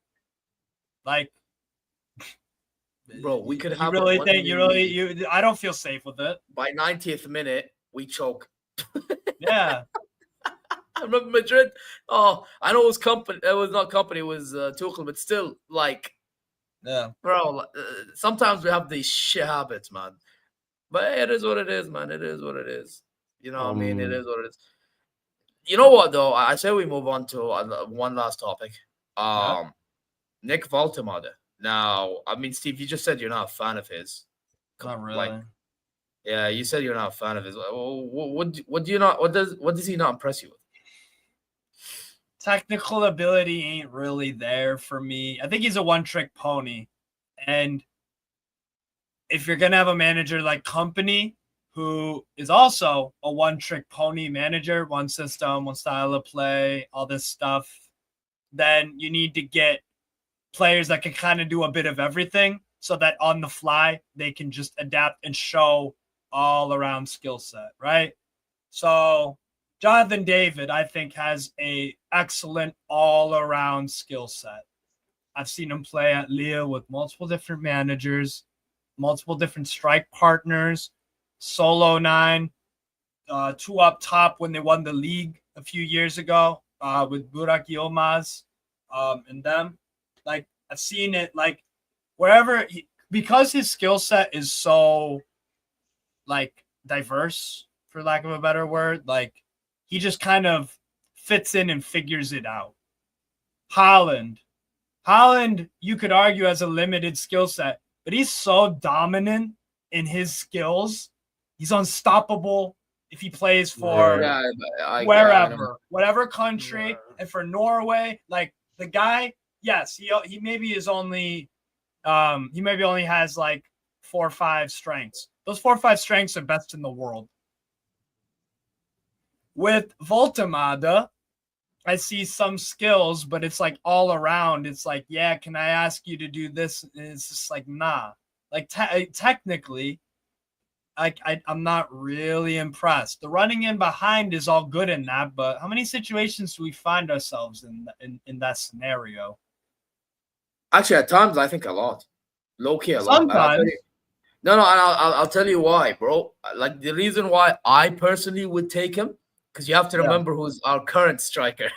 Speaker 1: bro, we could have.
Speaker 2: I don't feel safe with it.
Speaker 1: By 90th minute, we choke.
Speaker 2: Yeah.
Speaker 1: I remember Madrid. Oh, I know it was company. It was not company. It was Tuchel, but still,
Speaker 2: yeah,
Speaker 1: bro. Sometimes we have these shit habits, man. But hey, it is what it is, man. It is what it is. You know what I mean? It is what it is. You know what, though? I say we move on to one last topic. Nick Voltemade. Now, I mean, Steve, you just said you're not a fan of his.
Speaker 2: Not really.
Speaker 1: Yeah, you said you're not a fan of his. What do you not? What does he not impress you with?
Speaker 2: Technical ability ain't really there for me. I think he's a one-trick pony. And if you're going to have a manager like Company, who is also a one-trick pony manager, one system, one style of play, all this stuff, then you need to get players that can kind of do a bit of everything so that on the fly, they can just adapt and show all-around skill set, right? So Jonathan David, I think, has a excellent all-around skill set. I've seen him play at Lyon with multiple different managers, multiple different strike partners, solo 9, 2 up top when they won the league a few years ago with Burak Yilmaz and them. I've seen it wherever because his skill set is so diverse, for lack of a better word. He just kind of fits in and figures it out. Haaland, you could argue has a limited skill set, but he's so dominant in his skills. He's unstoppable if he plays for whatever country, and for Norway. The guy, yes, he maybe is only he maybe only has 4 or 5 strengths. Those 4 or 5 strengths are best in the world. With Voltemade, I see some skills, but it's all around. It's yeah, can I ask you to do this? And it's just nah. Technically, I'm not really impressed. The running in behind is all good in that, but how many situations do we find ourselves in that scenario?
Speaker 1: Actually, at times I think a lot, low key a lot.
Speaker 2: Sometimes.
Speaker 1: No, I'll tell you why, bro. The reason why I personally would take him, because you have to remember who's our current striker,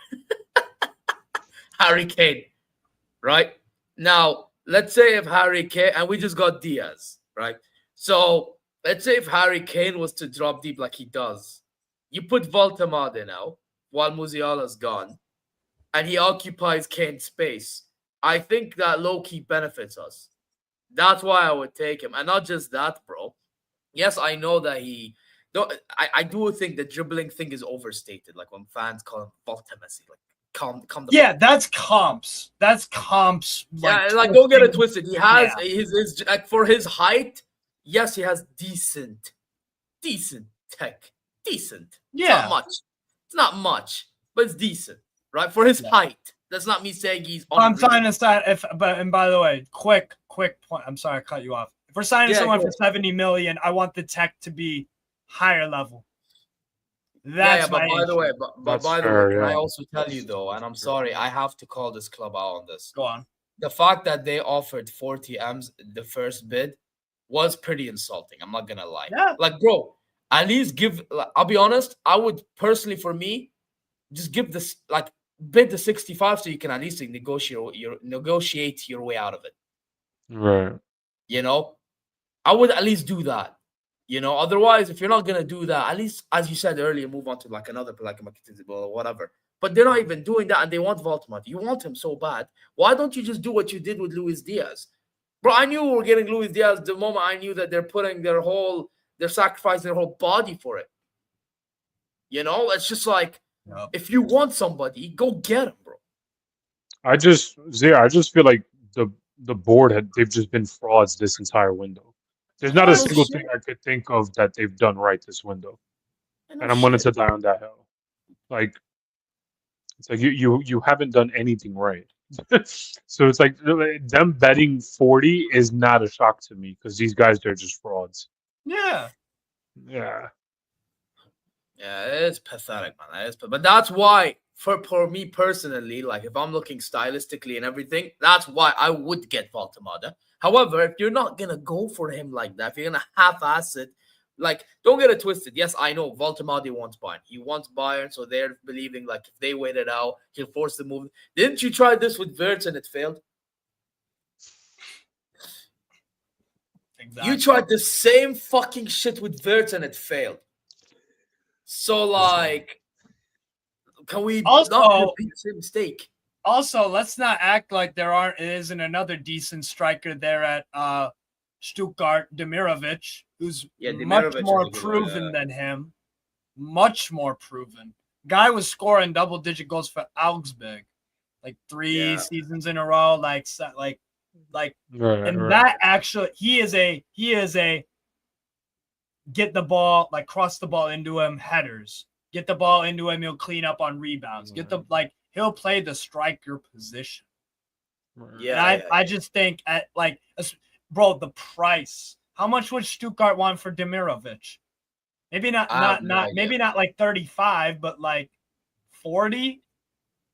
Speaker 1: Harry Kane, right? Now, let's say if Harry Kane, and we just got Díaz, right? So let's say if Harry Kane was to drop deep like he does, you put Voltemade now while Musiala's gone, and he occupies Kane's space. I think that low-key benefits us. That's why I would take him. And not just that, bro. Yes, I know that I do think the dribbling thing is overstated. When fans call him Voltemade, calm the
Speaker 2: fuck. That's comps. That's comps.
Speaker 1: Don't get it twisted. He has his for his height. Yes, he has decent tech. Decent.
Speaker 2: Yeah.
Speaker 1: It's not much, but it's decent, right? For his height. That's not me saying he's.
Speaker 2: I'm trying to sign. And by the way, quick point. I'm sorry I cut you off. If we're signing someone for 70 million, I want the tech to be higher level. That's
Speaker 1: but by the way, can I also tell you though, and I'm sorry, I have to call this club out on this.
Speaker 2: Go on.
Speaker 1: The fact that they offered 40 M's the first bid was pretty insulting. I'm not gonna lie.
Speaker 2: Yeah.
Speaker 1: Bro, at least give. I'll be honest. I would personally, for me, just give this bid the 65 so you can at least negotiate your way out of it.
Speaker 3: Right.
Speaker 1: I would at least do that. Otherwise, if you're not gonna do that, at least, as you said earlier, move on to another or whatever. But they're not even doing that, and they want Voltemade. You want him so bad. Why don't you just do what you did with Luis Díaz? Bro, I knew we were getting Luis Diaz the moment I knew that they're sacrificing their whole body for it. It's just like, if you want somebody, go get him, bro.
Speaker 3: I just feel like the board they've just been frauds this entire window. There's not a single thing I could think of that they've done right this window, and I'm willing to die on that hill. Like, it's like you haven't done anything right. So it's like them betting 40 is not a shock to me because these guys, they're just frauds.
Speaker 2: Yeah.
Speaker 1: Yeah, it is pathetic, man. But that's why, for me personally, like if I'm looking stylistically and everything, that's why I would get Voltemade. However, if you're not gonna go for him like that, if you're gonna half-ass it, like, don't get it twisted. Yes, I know Voltemade wants Bayern. He wants Bayern, so they're believing like if they wait it out, he'll force the move. Didn't you try this with Wirtz and it failed? Exactly. You tried the same fucking shit with Wirtz and it failed. So, like, can we not repeat the same mistake?
Speaker 2: Also, let's not act like there isn't another decent striker there at Stuttgart, Demirovic, who's much more proven than him. Much more proven. Guy was scoring double-digit goals for Augsburg, like 3 seasons in a row. That actually, he is a get the ball, like cross the ball into him, headers. Get the ball into him, he'll clean up on rebounds. He'll play the striker position. Yeah, I just think bro, the price. How much would Stuttgart want for Demirovic? Maybe not like 35, but like 40.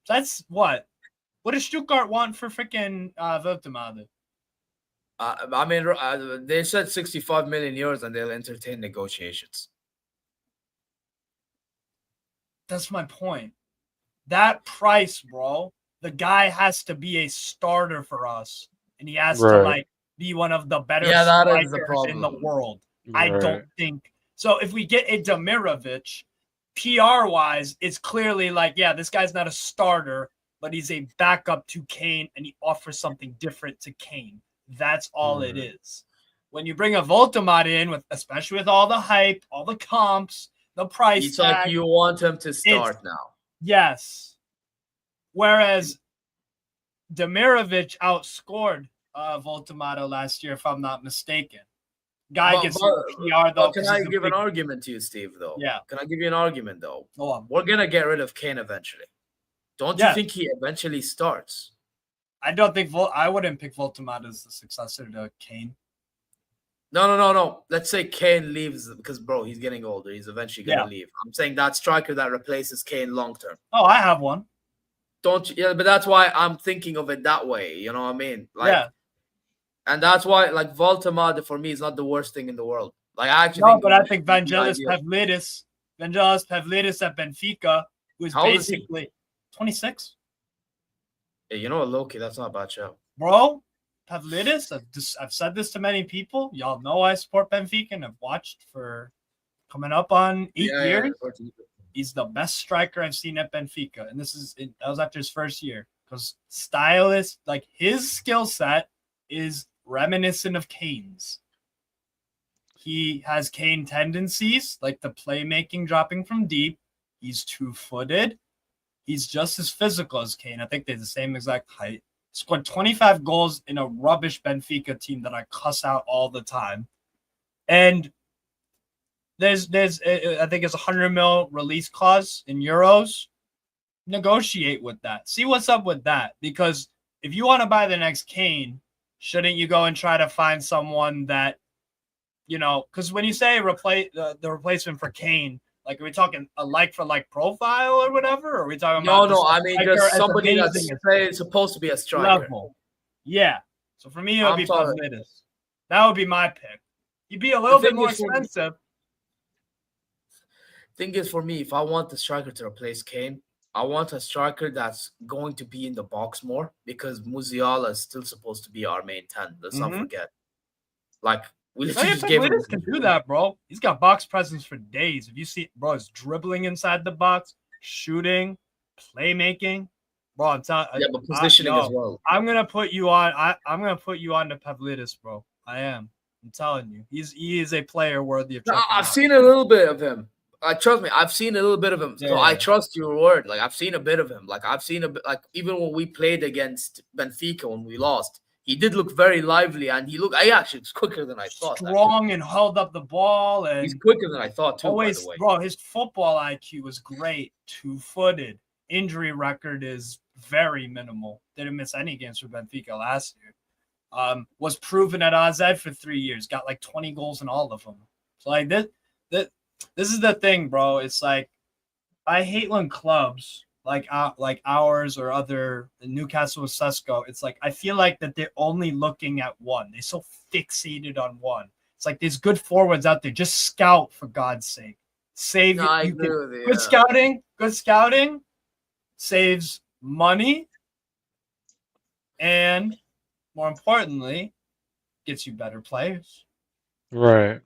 Speaker 2: That's what? What does Stuttgart want for freaking Voltemade?
Speaker 1: They said 65 million euros and they'll entertain negotiations.
Speaker 2: That's my point. That price, bro, the guy has to be a starter for us, and he has to be one of the better strikers in the world. Right. I don't think so. If we get a Demirovic, PR-wise, it's clearly like, this guy's not a starter, but he's a backup to Kane, and he offers something different to Kane. That's all it is. When you bring a Voltemade in, especially with all the hype, all the comps, the price
Speaker 1: it's tag, like you want him to start now.
Speaker 2: Yes. Whereas Demirovic outscored Voltemade last year, if I'm not mistaken. Guy gets PR though.
Speaker 1: Can I give an argument to you, Steve? Though.
Speaker 2: Yeah.
Speaker 1: Can I give you an argument though?
Speaker 2: Go on.
Speaker 1: We're gonna get rid of Kane eventually. Don't you think he eventually starts?
Speaker 2: I don't think I wouldn't pick Voltemade as the successor to Kane.
Speaker 1: No. Let's say Kane leaves because, bro, he's getting older. He's eventually going to leave. I'm saying that striker that replaces Kane long term.
Speaker 2: Oh, I have one.
Speaker 1: Don't you? Yeah, but that's why I'm thinking of it that way. You know what I mean? And that's why, like, Voltemade for me is not the worst thing in the world. Like, I actually
Speaker 2: I think Vangelis Pavlidis at Benfica, who is basically 26.
Speaker 1: Yeah, you know what, Loki? That's not a bad show,
Speaker 2: bro. Pavlidis, I've said this to many people. Y'all know I support Benfica and I've watched for coming up on 8 years. He's the best striker I've seen at Benfica, and that was after his first year. Because like his skill set is reminiscent of Kane's. He has Kane tendencies, like the playmaking, dropping from deep. He's 2-footed. He's just as physical as Kane. I think they're the same exact height. Scored 25 goals in a rubbish Benfica team that I cuss out all the time. And there's I think it's 100 mil release clause in euros. Negotiate with that. See what's up with that. Because if you want to buy the next Kane, shouldn't you go and try to find someone that, because when you say the replacement for Kane, like, are we talking a like-for-like profile or whatever? Or are we talking about
Speaker 1: just somebody that's supposed to be a striker.
Speaker 2: Level. Yeah. So for me, it would be Pavlidis. That would be my pick. He'd be a little bit more expensive.
Speaker 1: Thing is, for me, if I want the striker to replace Kane, I want a striker that's going to be in the box more because Musiala is still supposed to be our main 10. Let's not forget. Like,
Speaker 2: Pavlidis can do that, bro. He's got box presence for days. If you see, bro, he's dribbling inside the box, shooting, playmaking. Bro, I'm telling.
Speaker 1: Yeah, but positioning as well.
Speaker 2: I'm gonna put you on. I'm gonna put you on the Pavlidis, bro. I am. I'm telling you, he is a player worthy of checking
Speaker 1: I've
Speaker 2: out.
Speaker 1: seen a little bit of him. Trust me, I've seen a little bit of him. So
Speaker 2: Yeah.
Speaker 1: I trust your word. Like I've seen a bit of him. Like I've seen a bit. Like even when we played against Benfica when we lost, he did look very lively, and he actually was quicker than I thought.
Speaker 2: Strong and held up the ball, and
Speaker 1: he's quicker than I thought too.
Speaker 2: Always,
Speaker 1: by the way.
Speaker 2: Bro, his football IQ was great. 2-footed. Injury record is very minimal. Didn't miss any games for Benfica last year. Was proven at AZ for 3 years. Got like 20 goals in all of them. So like this is the thing, bro. It's like I hate when clubs like ours or other Newcastle with Sesko. It's like I feel like that they're only looking at one. They're so fixated on one. It's like there's good forwards out there. Just scout for God's sake. Save good scouting. Good scouting saves money and more importantly gets you better players.
Speaker 3: Right.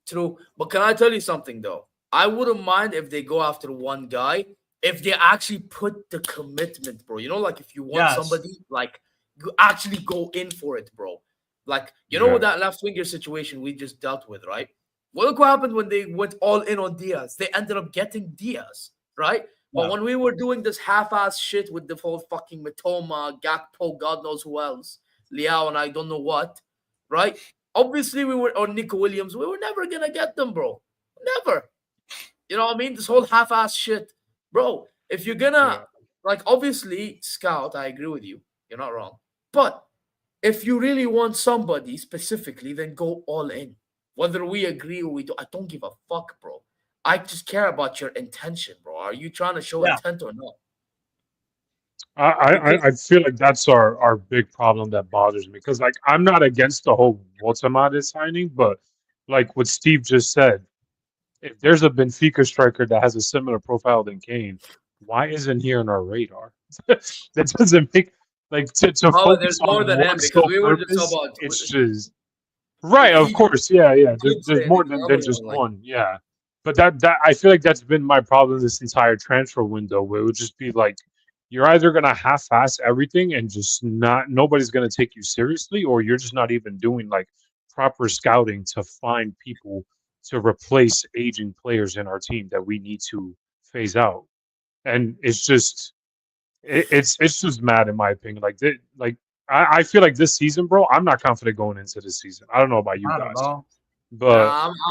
Speaker 1: True. But can I tell you something though? I wouldn't mind if they go after one guy if they actually put the commitment, bro. You know, like if you want somebody, like you actually go in for it, bro. Like, you know that left winger situation we just dealt with, right? Well, look what happened when they went all in on Díaz. They ended up getting Díaz, right? But when we were doing this half-ass shit with the whole fucking Matoma, Gakpo, God knows who else, Lyon, and I don't know what, right? Obviously, or Nico Williams, we were never going to get them, bro. Never. You know what I mean? This whole half-ass shit. Bro, if you're going to, like, obviously, scout, I agree with you. You're not wrong. But if you really want somebody specifically, then go all in. Whether we agree or we don't, I don't give a fuck, bro. I just care about your intention, bro. Are you trying to show intent or not?
Speaker 3: I feel like that's our big problem that bothers me. Because, like, I'm not against the whole Watermade signing, but, like, what Steve just said, if there's a Benfica striker that has a similar profile than Kane, why isn't he on our radar? That doesn't make, like, to focus
Speaker 1: there's more
Speaker 3: on
Speaker 1: than
Speaker 3: one
Speaker 1: him because
Speaker 3: sole
Speaker 1: we were
Speaker 3: purpose,
Speaker 1: just about
Speaker 3: it's just... Right, of course, yeah. There's more than just one, yeah. But that I feel like that's been my problem this entire transfer window, where it would just be like you're either gonna half-ass everything and just nobody's gonna take you seriously, or you're just not even doing like proper scouting to find people to replace aging players in our team that we need to phase out. And it's just it's just mad in my opinion. I feel like this season, bro, I'm not confident going into this season. I don't know about you guys, but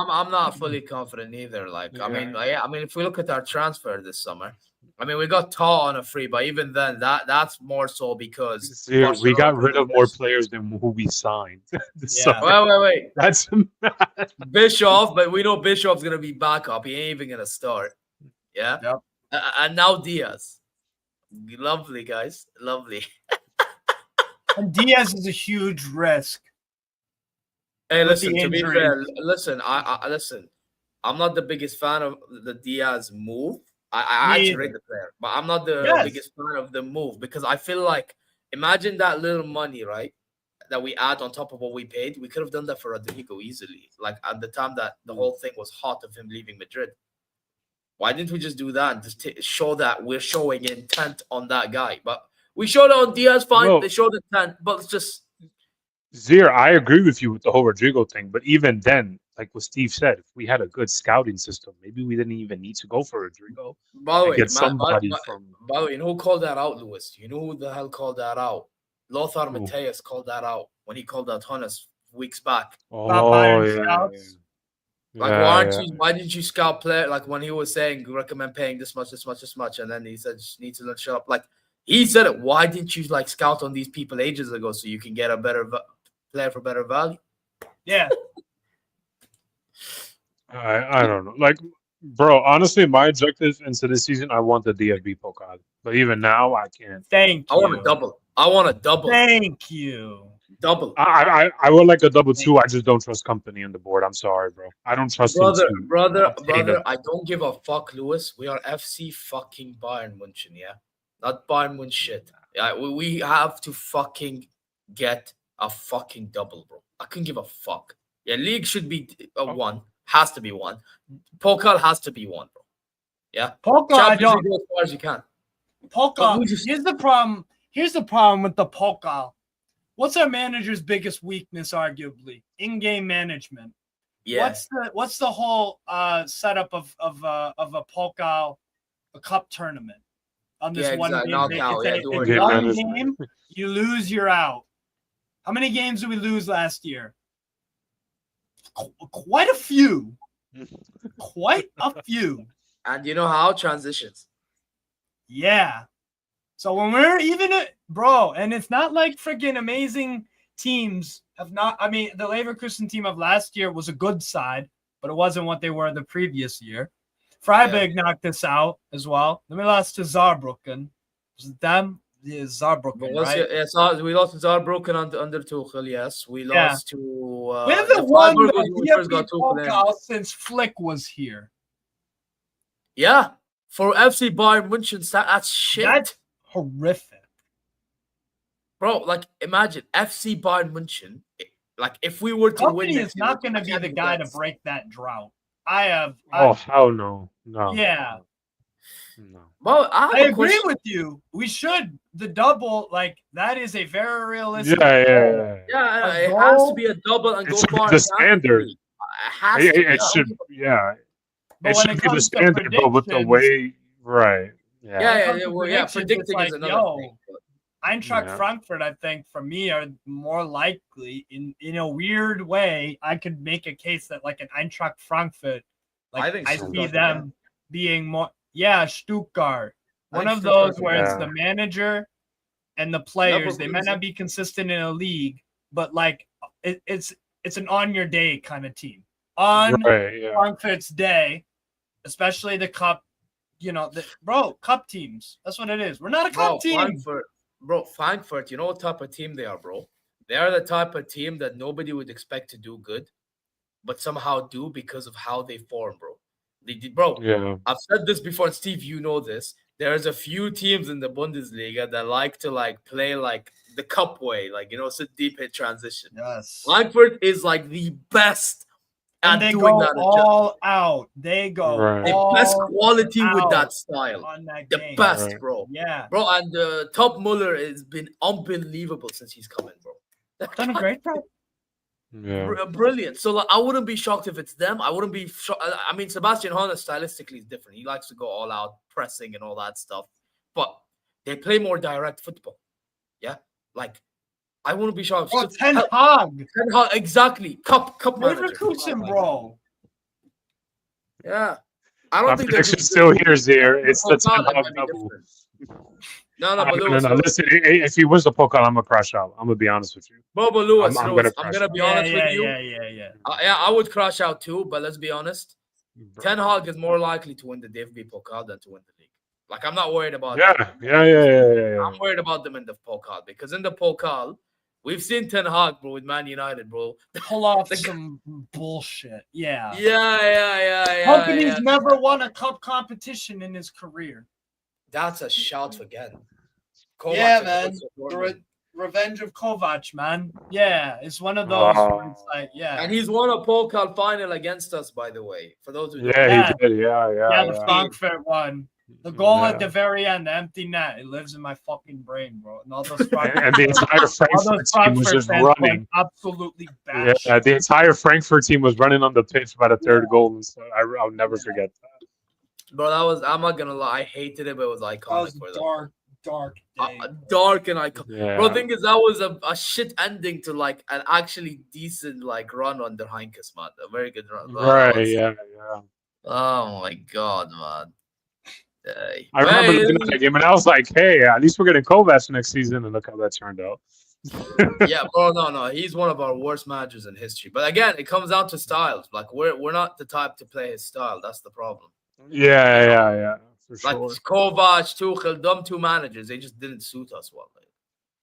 Speaker 1: I'm not fully confident either. Like, I mean, if we look at our transfer this summer, I mean, we got Taw on a free, but even then, that's more so because
Speaker 3: we got rid of more players than who we signed.
Speaker 1: Wait.
Speaker 3: That's
Speaker 1: Bischoff, but we know Bischoff's gonna be backup. He ain't even gonna start. Yeah.
Speaker 2: Yep.
Speaker 1: And now Díaz. Lovely, guys. Lovely.
Speaker 2: And Díaz is a huge risk.
Speaker 1: Hey, listen, to be fair, listen, I'm not the biggest fan of the Díaz move. I actually rate the player, but I'm not the biggest fan of the move because I feel like, imagine that little money, right, that we add on top of what we paid. We could have done that for Rodrigo easily, like at the time that the whole thing was hot of him leaving Madrid. Why didn't we just do that and just show that we're showing intent on that guy? But we showed it on Díaz, fine. Well, they showed intent, but it's just...
Speaker 3: Zier, I agree with you with the whole Rodrigo thing, but even then, like what Steve said, if we had a good scouting system, maybe we didn't even need to go for Rodrigo.
Speaker 1: By the way,
Speaker 3: get somebody from...
Speaker 1: By the way, you know who called that out, Lewis? You know who the hell called that out? Lothar Matthäus called that out when he called out Hannes weeks back.
Speaker 3: Oh, yeah.
Speaker 1: Like, why didn't you scout player? Like when he was saying, recommend paying this much, and then he said, just need to let shut up. Like he said it. Why didn't you like scout on these people ages ago so you can get a better player for better value?
Speaker 2: Yeah.
Speaker 3: I don't know. Like, bro, honestly, my objective into this season, I want the DFB Pokal. But even now, I can't.
Speaker 2: Thank you.
Speaker 1: I want a double.
Speaker 2: Thank you.
Speaker 1: Double.
Speaker 3: I would like a double too. I just don't trust company on the board. I'm sorry, bro. I don't trust
Speaker 1: brother. I don't give a fuck, Lewis. We are FC fucking Bayern München, yeah, not Bayern München shit. Yeah, we have to fucking get a fucking double, bro. I couldn't give a fuck. Yeah, league should be one. Has to be one. Pokal has to be one, bro. Yeah.
Speaker 2: Pokal, I don't.
Speaker 1: Go as far as you can.
Speaker 2: Pokal. Here's the problem. Here's the problem with the Pokal. What's our manager's biggest weakness, arguably? In-game management.
Speaker 1: Yeah.
Speaker 2: What's the whole setup of a Pokal, a cup tournament on this one game? It's one game, you lose, you're out. How many games did we lose last year? Quite a few. Quite a few.
Speaker 1: And you know how transitions.
Speaker 2: Yeah. So when we're even, bro, and it's not like freaking amazing teams have not. I mean, the Leverkusen team of last year was a good side, but it wasn't what they were the previous year. Freiburg knocked us out as well. Then we lost to Saarbrücken. Was it them? Yeah, Saarbrücken, right?
Speaker 1: Yeah, we lost to Saarbrücken under Tuchel, yes. We lost to...
Speaker 2: we haven't won the Pokal since Flick was here.
Speaker 1: Yeah. For FC Bayern München, that's shit.
Speaker 2: That's horrific.
Speaker 1: Bro, like, imagine FC Bayern München, like, if we were to win...
Speaker 2: is not going to be the guy to break that drought.
Speaker 3: Hell no. No.
Speaker 2: Yeah.
Speaker 3: No.
Speaker 1: Well,
Speaker 2: I agree with you. We should. The double, like, that is a very realistic
Speaker 1: Yeah, it has to be a double and go far.
Speaker 3: The standard. It should be the standard, but with the way... Right.
Speaker 1: Yeah, predicting is another thing.
Speaker 2: Eintracht Frankfurt, I think, for me, are more likely in a weird way. I could make a case that like an Eintracht Frankfurt, like I see them being more. Yeah, Stuttgart, one of those where it's the manager and the players. They might not be consistent in a league, but like it's an on your day kind of team. On Frankfurt's day, especially the cup. You know, cup teams. That's what it is. We're not a cup team.
Speaker 1: Frankfurt, you know what type of team they are, bro? They are the type of team that nobody would expect to do good, but somehow do because of how they form, bro. They did, bro. Yeah. I've said this before, and Steve, you know this. There's a few teams in the Bundesliga that like to play like the cup way, like, you know, sit deep hit transition.
Speaker 2: Yes.
Speaker 1: Frankfurt is like the best.
Speaker 2: And they go all out. They go
Speaker 1: the best quality with that style. The best, bro.
Speaker 2: Yeah.
Speaker 1: Bro, and Top Muller has been unbelievable since he's come in, bro.
Speaker 2: Done a great job.
Speaker 3: Yeah.
Speaker 1: Brilliant. So like, I wouldn't be shocked if it's them. I wouldn't be shocked. I mean, Sebastian Horner stylistically is different. He likes to go all out, pressing and all that stuff. But they play more direct football. Yeah? Like, I wouldn't be shocked.
Speaker 2: Oh, Ten Hag,
Speaker 1: exactly. Cup manager.
Speaker 2: Leverkusen, bro.
Speaker 1: Yeah. I don't think
Speaker 3: they're still here, Zier. It's the Ten Hag double.
Speaker 1: No.
Speaker 3: Listen, if he was the Pokal, I'm gonna crash out. I'm gonna be honest with you.
Speaker 1: But Lewis, I'm gonna be honest with you.
Speaker 2: Yeah.
Speaker 1: I would crash out too, but let's be honest. Ten Hag is more likely to win the DFB Pokal than to win the league. Like, I'm not worried about
Speaker 3: them. Yeah.
Speaker 1: I'm worried about them in the Pokal because in the Pokal, we've seen Ten Hag, bro, with Man United, bro.
Speaker 2: Pull off some bullshit. Yeah.
Speaker 1: Yeah.
Speaker 2: Company's never won a cup competition in his career.
Speaker 1: That's a shout again.
Speaker 2: Kovac, man. Revenge of Kovac, man. Yeah, it's one of those where it's like,
Speaker 1: And he's won a Pokal final against us, by the way. For those who
Speaker 3: he did. Yeah,
Speaker 2: the Frankfurt one. The goal at the very end, the empty net, it lives in my fucking brain, bro. And all those
Speaker 3: and the entire Frankfurt team was just running.
Speaker 2: Absolutely bad.
Speaker 3: Yeah, the entire Frankfurt team was running on the pitch by the third goal. And so I'll never forget that.
Speaker 1: Bro, I'm not gonna lie, I hated it, but it was iconic.
Speaker 2: That was dark day.
Speaker 1: Dark and iconic. Yeah. Bro, the thing is, that was a shit ending to like an actually decent like run under Heinkes, man. A very good run.
Speaker 3: Right, yeah.
Speaker 1: Oh my god, man.
Speaker 3: I remember looking at that game and I was like, hey, at least we're getting Kovac next season, and look how that turned out.
Speaker 1: Yeah, bro, no. He's one of our worst managers in history. But again, it comes down to styles. Like, we're not the type to play his style. That's the problem.
Speaker 3: Yeah. For
Speaker 1: like
Speaker 3: sure.
Speaker 1: Kovac, Tuchel, them two managers, they just didn't suit us well.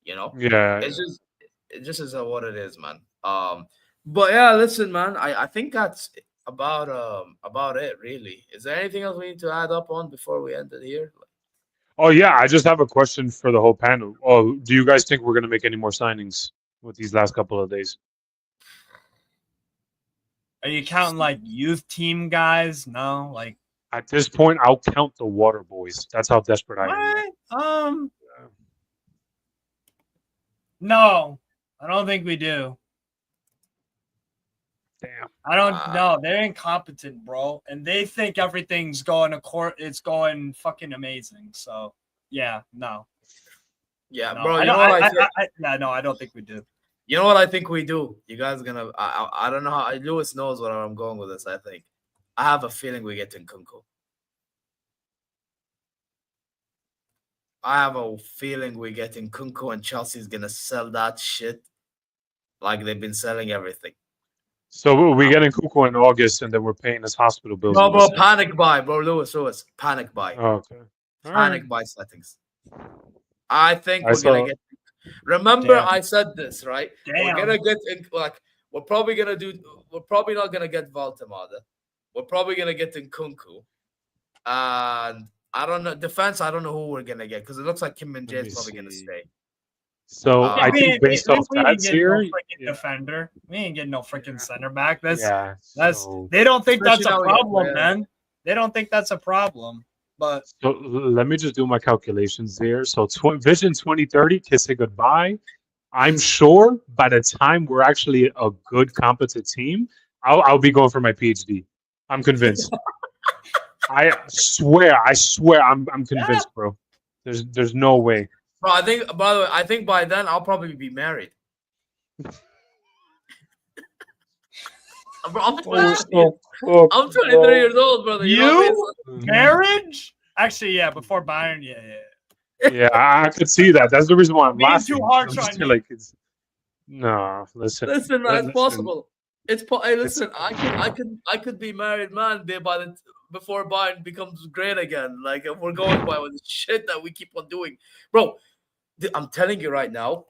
Speaker 1: You know?
Speaker 3: Yeah.
Speaker 1: It just is what it is, man. But yeah, listen, man. I think that's about it, really. Is there anything else we need to add up on before we end it here?
Speaker 3: Oh yeah, I just have a question for the whole panel. Oh, do you guys think we're gonna make any more signings with these last couple of days?
Speaker 2: Are you counting like youth team guys? No, like
Speaker 3: At this point, I'll count the water boys. That's how desperate I am.
Speaker 2: What? No, I don't think we do.
Speaker 3: Damn.
Speaker 2: I don't know. They're incompetent, bro, and they think everything's going it's going fucking amazing. So yeah, no.
Speaker 1: Yeah,
Speaker 2: No,
Speaker 1: bro.
Speaker 2: I don't think we do.
Speaker 1: You know what I think we do? You guys gonna? I don't know how. Lewis knows where I'm going with this. I think I have a feeling we get Nkunku. I have a feeling we get Nkunku and Chelsea's gonna sell that shit like they've been selling everything.
Speaker 3: So we're getting Nkunku in August, and then we're paying his hospital bills.
Speaker 1: No, bro, panic buy, bro, Lewis, panic buy.
Speaker 3: Oh, okay.
Speaker 1: Panic buy settings. I think we're gonna get. Remember, I said this, right? We're gonna get we're probably not gonna get Valtemada. We're probably gonna get Nkunku, and I don't know defense. I don't know who we're gonna get because it looks like Kim Min-jae is probably gonna stay.
Speaker 3: So I think based off that here,
Speaker 2: defender, we ain't getting no freaking center back. They don't think
Speaker 1: Especially
Speaker 2: that's a problem, man. They don't think that's a problem. But
Speaker 3: so let me just do my calculations there. So Vision 2030, kiss it goodbye. I'm sure by the time we're actually a good, competent team, I'll be going for my PhD. I'm convinced. I swear, I'm convinced, bro. There's no way.
Speaker 1: Bro, I think, by the way, I think by then I'll probably be married. Bro, I'm 23 years old, brother. You know what I mean?
Speaker 2: Marriage? Actually, yeah, before Bayern, yeah.
Speaker 3: Yeah, I could see that. That's the reason why I'm laughing.
Speaker 2: Too harsh on you.
Speaker 3: No, listen.
Speaker 1: Listen, man, it's possible. Hey, listen, I could be married, man, before Bayern becomes great again. Like, if we're going by with the shit that we keep on doing, bro. I'm telling you right now,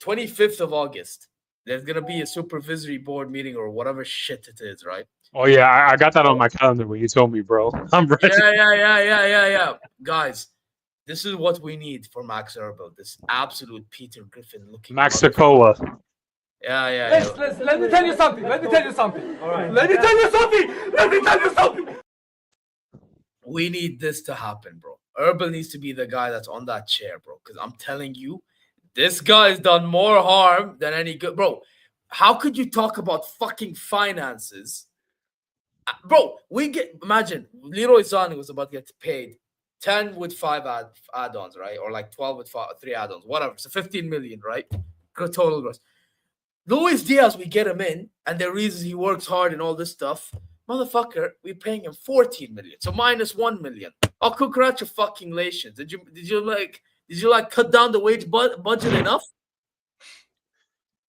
Speaker 1: 25th of August, there's gonna be a supervisory board meeting or whatever shit it is, right?
Speaker 3: Oh yeah, I got that on my calendar when you told me, bro. I'm ready.
Speaker 1: Yeah. Guys, this is what we need for Max Earl. This absolute Peter Griffin looking.
Speaker 3: Max Sakoa.
Speaker 1: Yeah.
Speaker 5: Let me tell you something. All right. Let me tell you something.
Speaker 1: We need this to happen, bro. Earl needs to be the guy that's on that chair, bro. Because I'm telling you, this guy's done more harm than any good. Bro, how could you talk about fucking finances? Bro, imagine, Leroy Sané was about to get paid 10 with 5 add-ons, right? Or like 12 with 3 add-ons, whatever. So 15 million, right? Total gross. Luis Díaz, we get him in, and the reasons he works hard and all this stuff. Motherfucker, we're paying him 14 million. So minus 1 million. Oh, congratulations. Did you cut down the wage budget enough?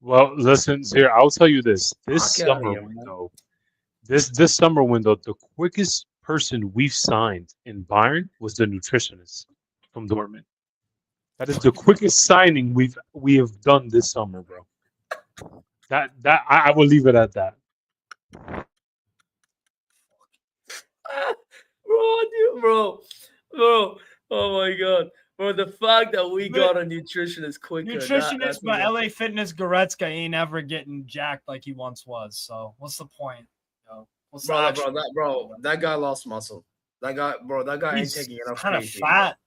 Speaker 3: Well, listen, here, I'll tell you this. This summer window, the quickest person we've signed in Bayern was the nutritionist from Dortmund. That is the quickest signing we have done this summer, bro. That I will leave it at that.
Speaker 1: Bro. Oh my god. Bro, the fact that we got a nutritionist quicker.
Speaker 2: Nutritionist, but LA Fitness Goretzka ain't ever getting jacked like he once was. So what's the point?
Speaker 1: That guy lost muscle. That guy ain't taking enough.
Speaker 2: Kind of fat.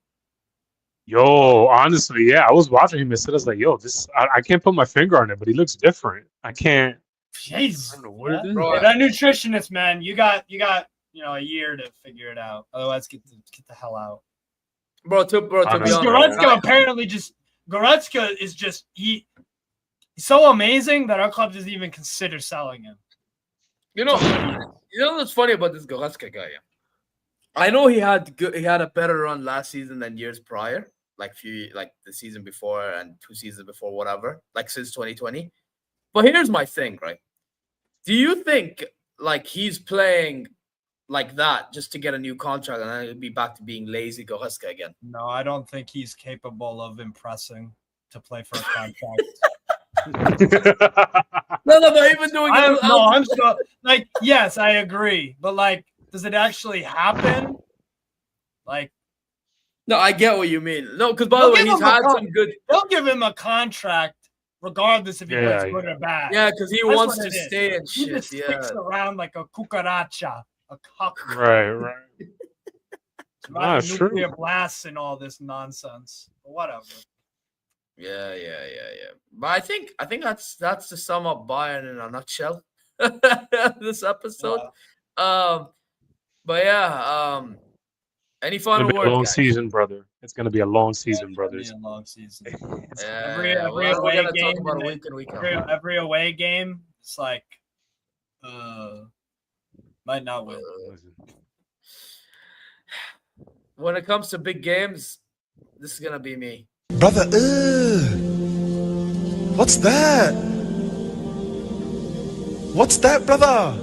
Speaker 3: Yo, honestly, yeah, I was watching him and said, I was like, yo, I can't put my finger on it, but he looks different. I can't.
Speaker 2: Jeez.
Speaker 3: I don't know what it is.
Speaker 2: Bro, that nutritionist, man, you got a year to figure it out. Otherwise, get the hell out.
Speaker 1: To be honest,
Speaker 2: Goretzka is just he's so amazing that our club doesn't even consider selling him.
Speaker 1: You know what's funny about this Goretzka guy? Yeah? I know he had a better run last season than years prior, like the season before and 2 seasons before, whatever, like since 2020. But here's my thing, right? Do you think like he's playing like that just to get a new contract and then he'll be back to being lazy Goretzka again?
Speaker 2: No, I don't think he's capable of impressing to play for a contract.
Speaker 1: No, but even doing
Speaker 2: I'm so like, yes, I agree, but like, does it actually happen? Like,
Speaker 1: no, I get what you mean. No, because by the way, he's had some good.
Speaker 2: They'll give him a contract regardless if he plays good or bad.
Speaker 1: Yeah, because he wants to stay and shit.
Speaker 2: He just sticks around like a cucaracha. A cock.
Speaker 3: Right.
Speaker 2: Surviving
Speaker 3: It's
Speaker 2: nuclear
Speaker 3: true.
Speaker 2: blasts and all this nonsense. But whatever.
Speaker 1: Yeah. But I think that's to sum up Bayern in a nutshell. This episode.
Speaker 2: Yeah.
Speaker 1: But yeah. Any
Speaker 3: It's gonna
Speaker 1: final
Speaker 3: be a
Speaker 1: words,
Speaker 3: long
Speaker 1: guys?
Speaker 3: season, brother. It's gonna be a long
Speaker 2: Yeah,
Speaker 3: season,
Speaker 2: it's gonna be
Speaker 3: brothers.
Speaker 2: a long season.
Speaker 1: Every
Speaker 2: Every
Speaker 1: we're
Speaker 2: away
Speaker 1: gonna
Speaker 2: game,
Speaker 1: talk about a week and week out.
Speaker 2: every away game, it's like, might not win.
Speaker 3: Listen.
Speaker 1: When it comes to big games, this is gonna be me.
Speaker 6: Brother, what's that? What's that, brother?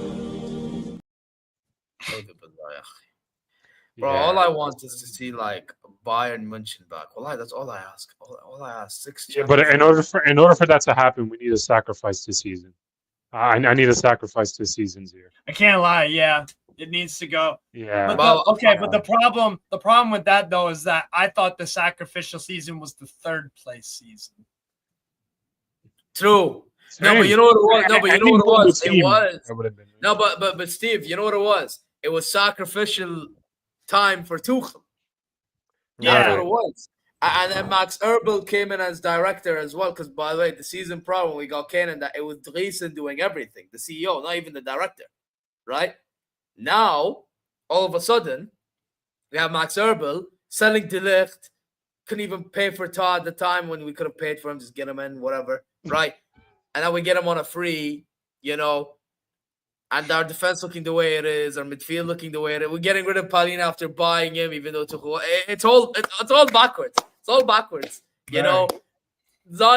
Speaker 1: Bro,
Speaker 3: Yeah.
Speaker 1: all I want is to see like Bayern München back. Well, that's all I ask. All I ask. 6
Speaker 3: Yeah, but in order for that to happen, we need a sacrifice this season. I need a sacrifice this season here.
Speaker 2: I can't lie. Yeah, it needs to go.
Speaker 3: Yeah.
Speaker 2: But but the problem with that though is that I thought the sacrificial season was the third place season.
Speaker 1: True. No, but you know what it was. No, but you know what it was. It was. No, but Steve, you know what it was. It was sacrificial time for Tuchel. That's what it was. And then Max Erbel came in as director as well. Because by the way, the season prior when we got Kane, that it was Driesen doing everything, the CEO, not even the director, right? Now, all of a sudden, we have Max Erbel selling De Ligt. Couldn't even pay for Todd at the time when we could have paid for him, just get him in, whatever, right? And then we get him on a free, and our defense looking the way it is, our midfield looking the way it is. We're getting rid of Paulin after buying him, even though it's all backwards. It's all backwards. Zane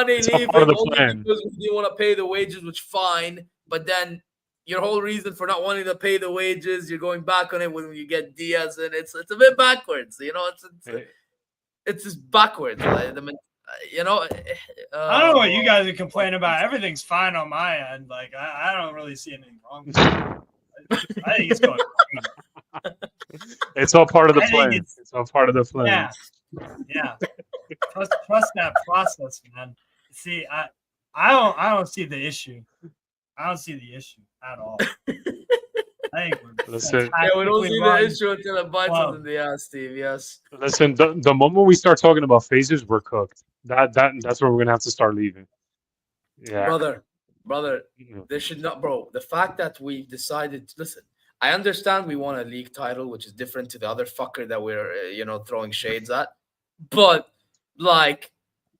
Speaker 1: leaving only because we didn't want to pay the wages, which fine. But then your whole reason for not wanting to pay the wages, you're going back on it when you get Díaz, and it's a bit backwards. It's just backwards. I don't
Speaker 2: know what you guys are complaining about. Everything's fine on my end. Like I don't really see anything wrong with it. I think it's going great.
Speaker 3: It's all part of the plan. It's all part of the plan.
Speaker 2: Yeah. Trust that process, man. See, I don't see the issue. I don't see the issue at all. I think
Speaker 1: we don't see the issue until it bites us in the ass, Steve. Yes.
Speaker 3: Listen, the moment we start talking about phases, we're cooked. That's where we're gonna have to start leaving. Yeah,
Speaker 1: brother. There should not, bro. The fact that we decided, listen, I understand we want a league title, which is different to the other fucker that we're throwing shades at, but like,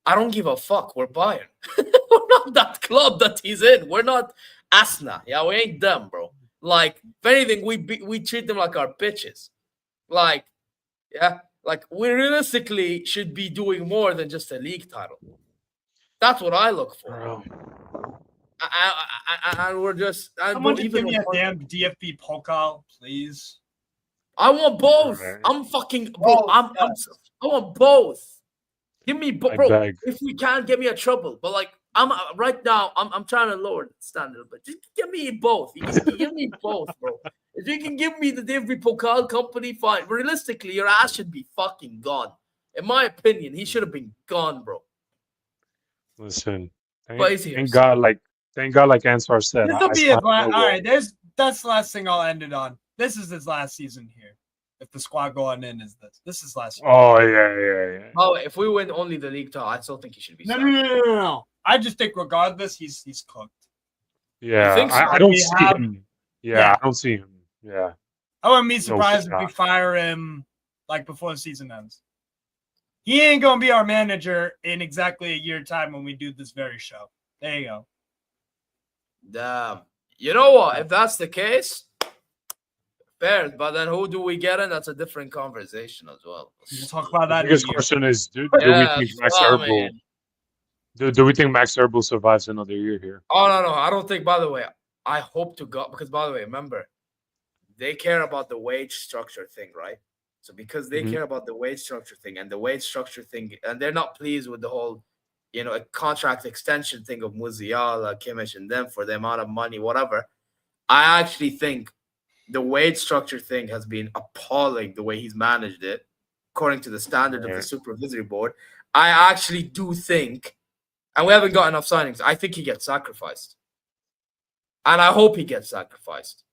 Speaker 1: I don't give a fuck. We're Bayern. We're not that club that he's in. We're not Asna. Yeah, we ain't them, bro. Like, if anything, we treat them like our bitches. Like, yeah, like we realistically should be doing more than just a league title. That's what I look for. And we're just.
Speaker 2: Someone just give me a damn DFB Pokal, please.
Speaker 1: I want both. I'm fucking. Bro, I want both. Give me, bro. If we can't, get me a trouble. But like, I'm right now. I'm trying to lower the standard, but just give me both. Give me both, bro. If you can give me the DFB Pokal company, fine. Realistically, your ass should be fucking gone. In my opinion, he should have been gone, bro.
Speaker 3: Listen, thank God, like Ansar said.
Speaker 2: This will be his last. All right, that's the last thing I'll end it on. This is his last season here. If the squad going in is this is last year.
Speaker 3: Oh yeah.
Speaker 1: Oh, if we win only the league title, I still think he should be.
Speaker 2: No. I just think regardless, he's cooked.
Speaker 3: Yeah, so? I don't see him. Yeah, I don't see him. Yeah,
Speaker 2: I wouldn't be surprised if we fire him like before the season ends. He ain't gonna be our manager in exactly a year time when we do this very show. There you go.
Speaker 1: Damn. You know what? If that's the case. Fair, but then who do we get in? That's a different conversation as well.
Speaker 2: We'll talk about that.
Speaker 3: The biggest question is, do we think Max Erbel? Do we think Max Erbel survives another year here?
Speaker 1: Oh no, I don't think. By the way, I hope to God, because by the way, remember, they care about the wage structure thing, right? So because they care about the wage structure thing and the wage structure thing, and they're not pleased with the whole, a contract extension thing of Musiala, Kimmich, and them for the amount of money, whatever. I actually think the wage structure thing has been appalling the way he's managed it, according to the standard of the supervisory board. I actually do think, and we haven't got enough signings, I think he gets sacrificed. And I hope he gets sacrificed.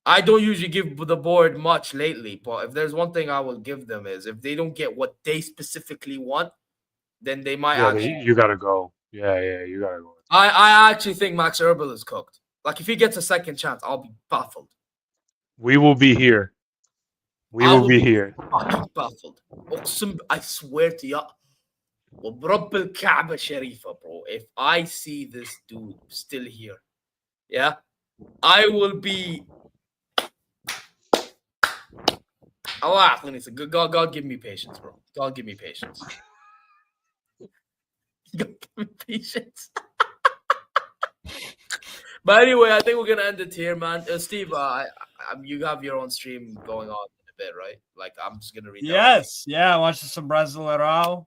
Speaker 1: I don't usually give the board much lately, but if there's one thing I will give them is if they don't get what they specifically want, then they might actually.
Speaker 3: You gotta go. Yeah, you gotta go.
Speaker 1: I actually think Max Erbel is cooked. Like if he gets a second chance, I'll be baffled.
Speaker 3: We will be here. We will be here.
Speaker 1: Fucking baffled. I swear to you. وبرب الكعبة شريفة, bro. If I see this dude still here, yeah, I will be. God give me patience, bro. God give me patience. God give me patience. But anyway, I think we're gonna end it here, man. Steve, you have your own stream going on in a bit, right? Like I'm just gonna read.
Speaker 2: Yes, I watched some Brasileirão.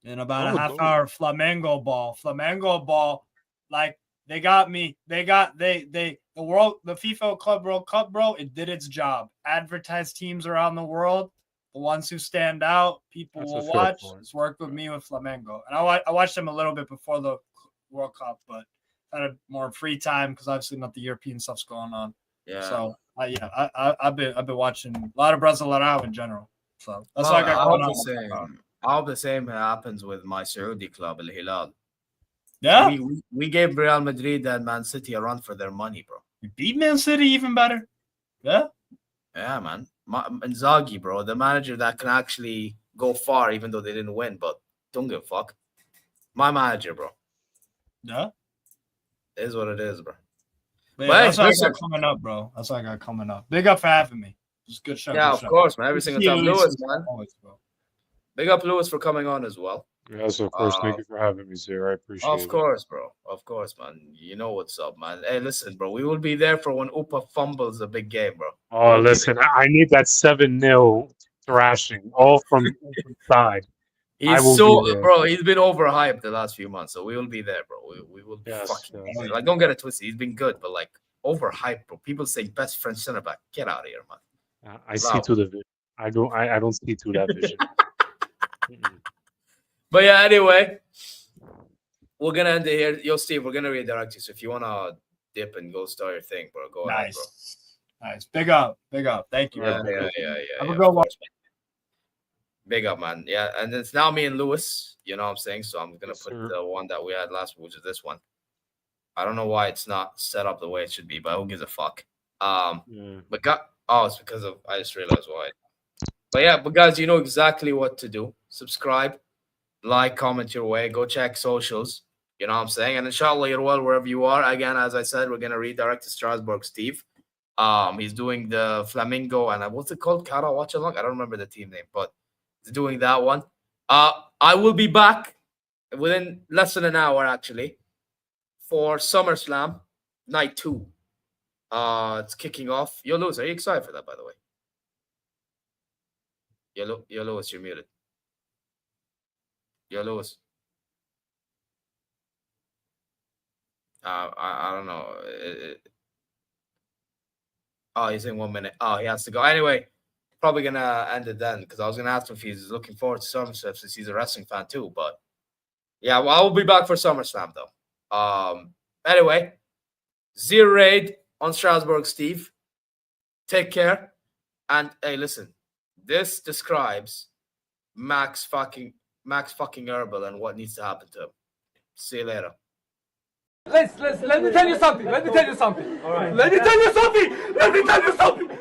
Speaker 2: In about a half hour, Flamengo ball. Like they got me. The FIFA Club World Cup, bro. It did its job. Advertised teams around the world, the ones who stand out, people will watch. It's worked with me with Flamengo, and I watched them a little bit before the World Cup, but had more free time because obviously not the European stuff's going on. Yeah. So I've been watching a lot of Brasileirão in general. So that's why I got going on.
Speaker 1: I hope the same happens with my Saudi club, Al Hilal.
Speaker 2: Yeah.
Speaker 1: We gave Real Madrid and Man City a run for their money, bro.
Speaker 2: You beat Man City even better. Yeah.
Speaker 1: Yeah, man. Inzaghi, bro, the manager that can actually go far even though they didn't win, but don't give a fuck. My manager, bro.
Speaker 2: Yeah.
Speaker 1: It is what it is, bro.
Speaker 2: But that's what I got coming up, bro. That's what I got coming up. Big up for having me. It's a good show.
Speaker 1: Yeah,
Speaker 2: of
Speaker 1: course, man. Every single time. Lewis, man. Always, bro. Big up Lewis for coming on as well.
Speaker 3: Yes, of course. Thank you for having me, Zeer. I appreciate it.
Speaker 1: Of course, bro. Of course, man. You know what's up, man. Hey, listen, bro. We will be there for when Upa fumbles a big game, bro.
Speaker 3: Oh, listen. I need that 7-0 thrashing, all from side.
Speaker 1: He's bro. He's been overhyped the last few months, so we will be there, bro. We will be fucking like. Don't get it twisted. He's been good, but like overhyped, bro. People say best French center back. Get out of here, man.
Speaker 3: I see to the vision. I don't see to that vision.
Speaker 1: But yeah, anyway, we're gonna end it here. Yo, Steve, we're gonna redirect you. So if you wanna dip and go start your thing, bro, go ahead, bro.
Speaker 2: Nice. Big up. Thank you.
Speaker 1: Yeah.
Speaker 2: Have a good one.
Speaker 1: Big up, man. Yeah, and it's now me and Lewis. You know what I'm saying? So I'm gonna put the one that we had last week, which is this one. I don't know why it's not set up the way it should be, but who gives a fuck? But it's because of I just realized why. But yeah, but guys, you know exactly what to do. Subscribe, like, comment your way. Go check socials. You know what I'm saying? And inshallah, you're well wherever you are. Again, as I said, we're gonna redirect to Strasbourg Steve. He's doing the Flamingo and what's it called? Kara Watch Along. I don't remember the team name, but he's doing that one. I will be back within less than an hour actually for SummerSlam Night 2. It's kicking off. Yo, Lewis, are you excited for that, by the way? Yo, Lewis, you're muted. Yo, Lewis. I don't know. He's in 1 minute. Oh, he has to go. Anyway, probably going to end it then because I was going to ask him if he's looking forward to SummerSlam since he's a wrestling fan too. But yeah, well, I will be back for SummerSlam though. Anyway, Zeer Raid on Strasbourg Steve. Take care. And hey, listen, this describes Max fucking Erbel and what needs to happen to him. See you later.
Speaker 5: Let me tell you something. All right. Let me tell you something.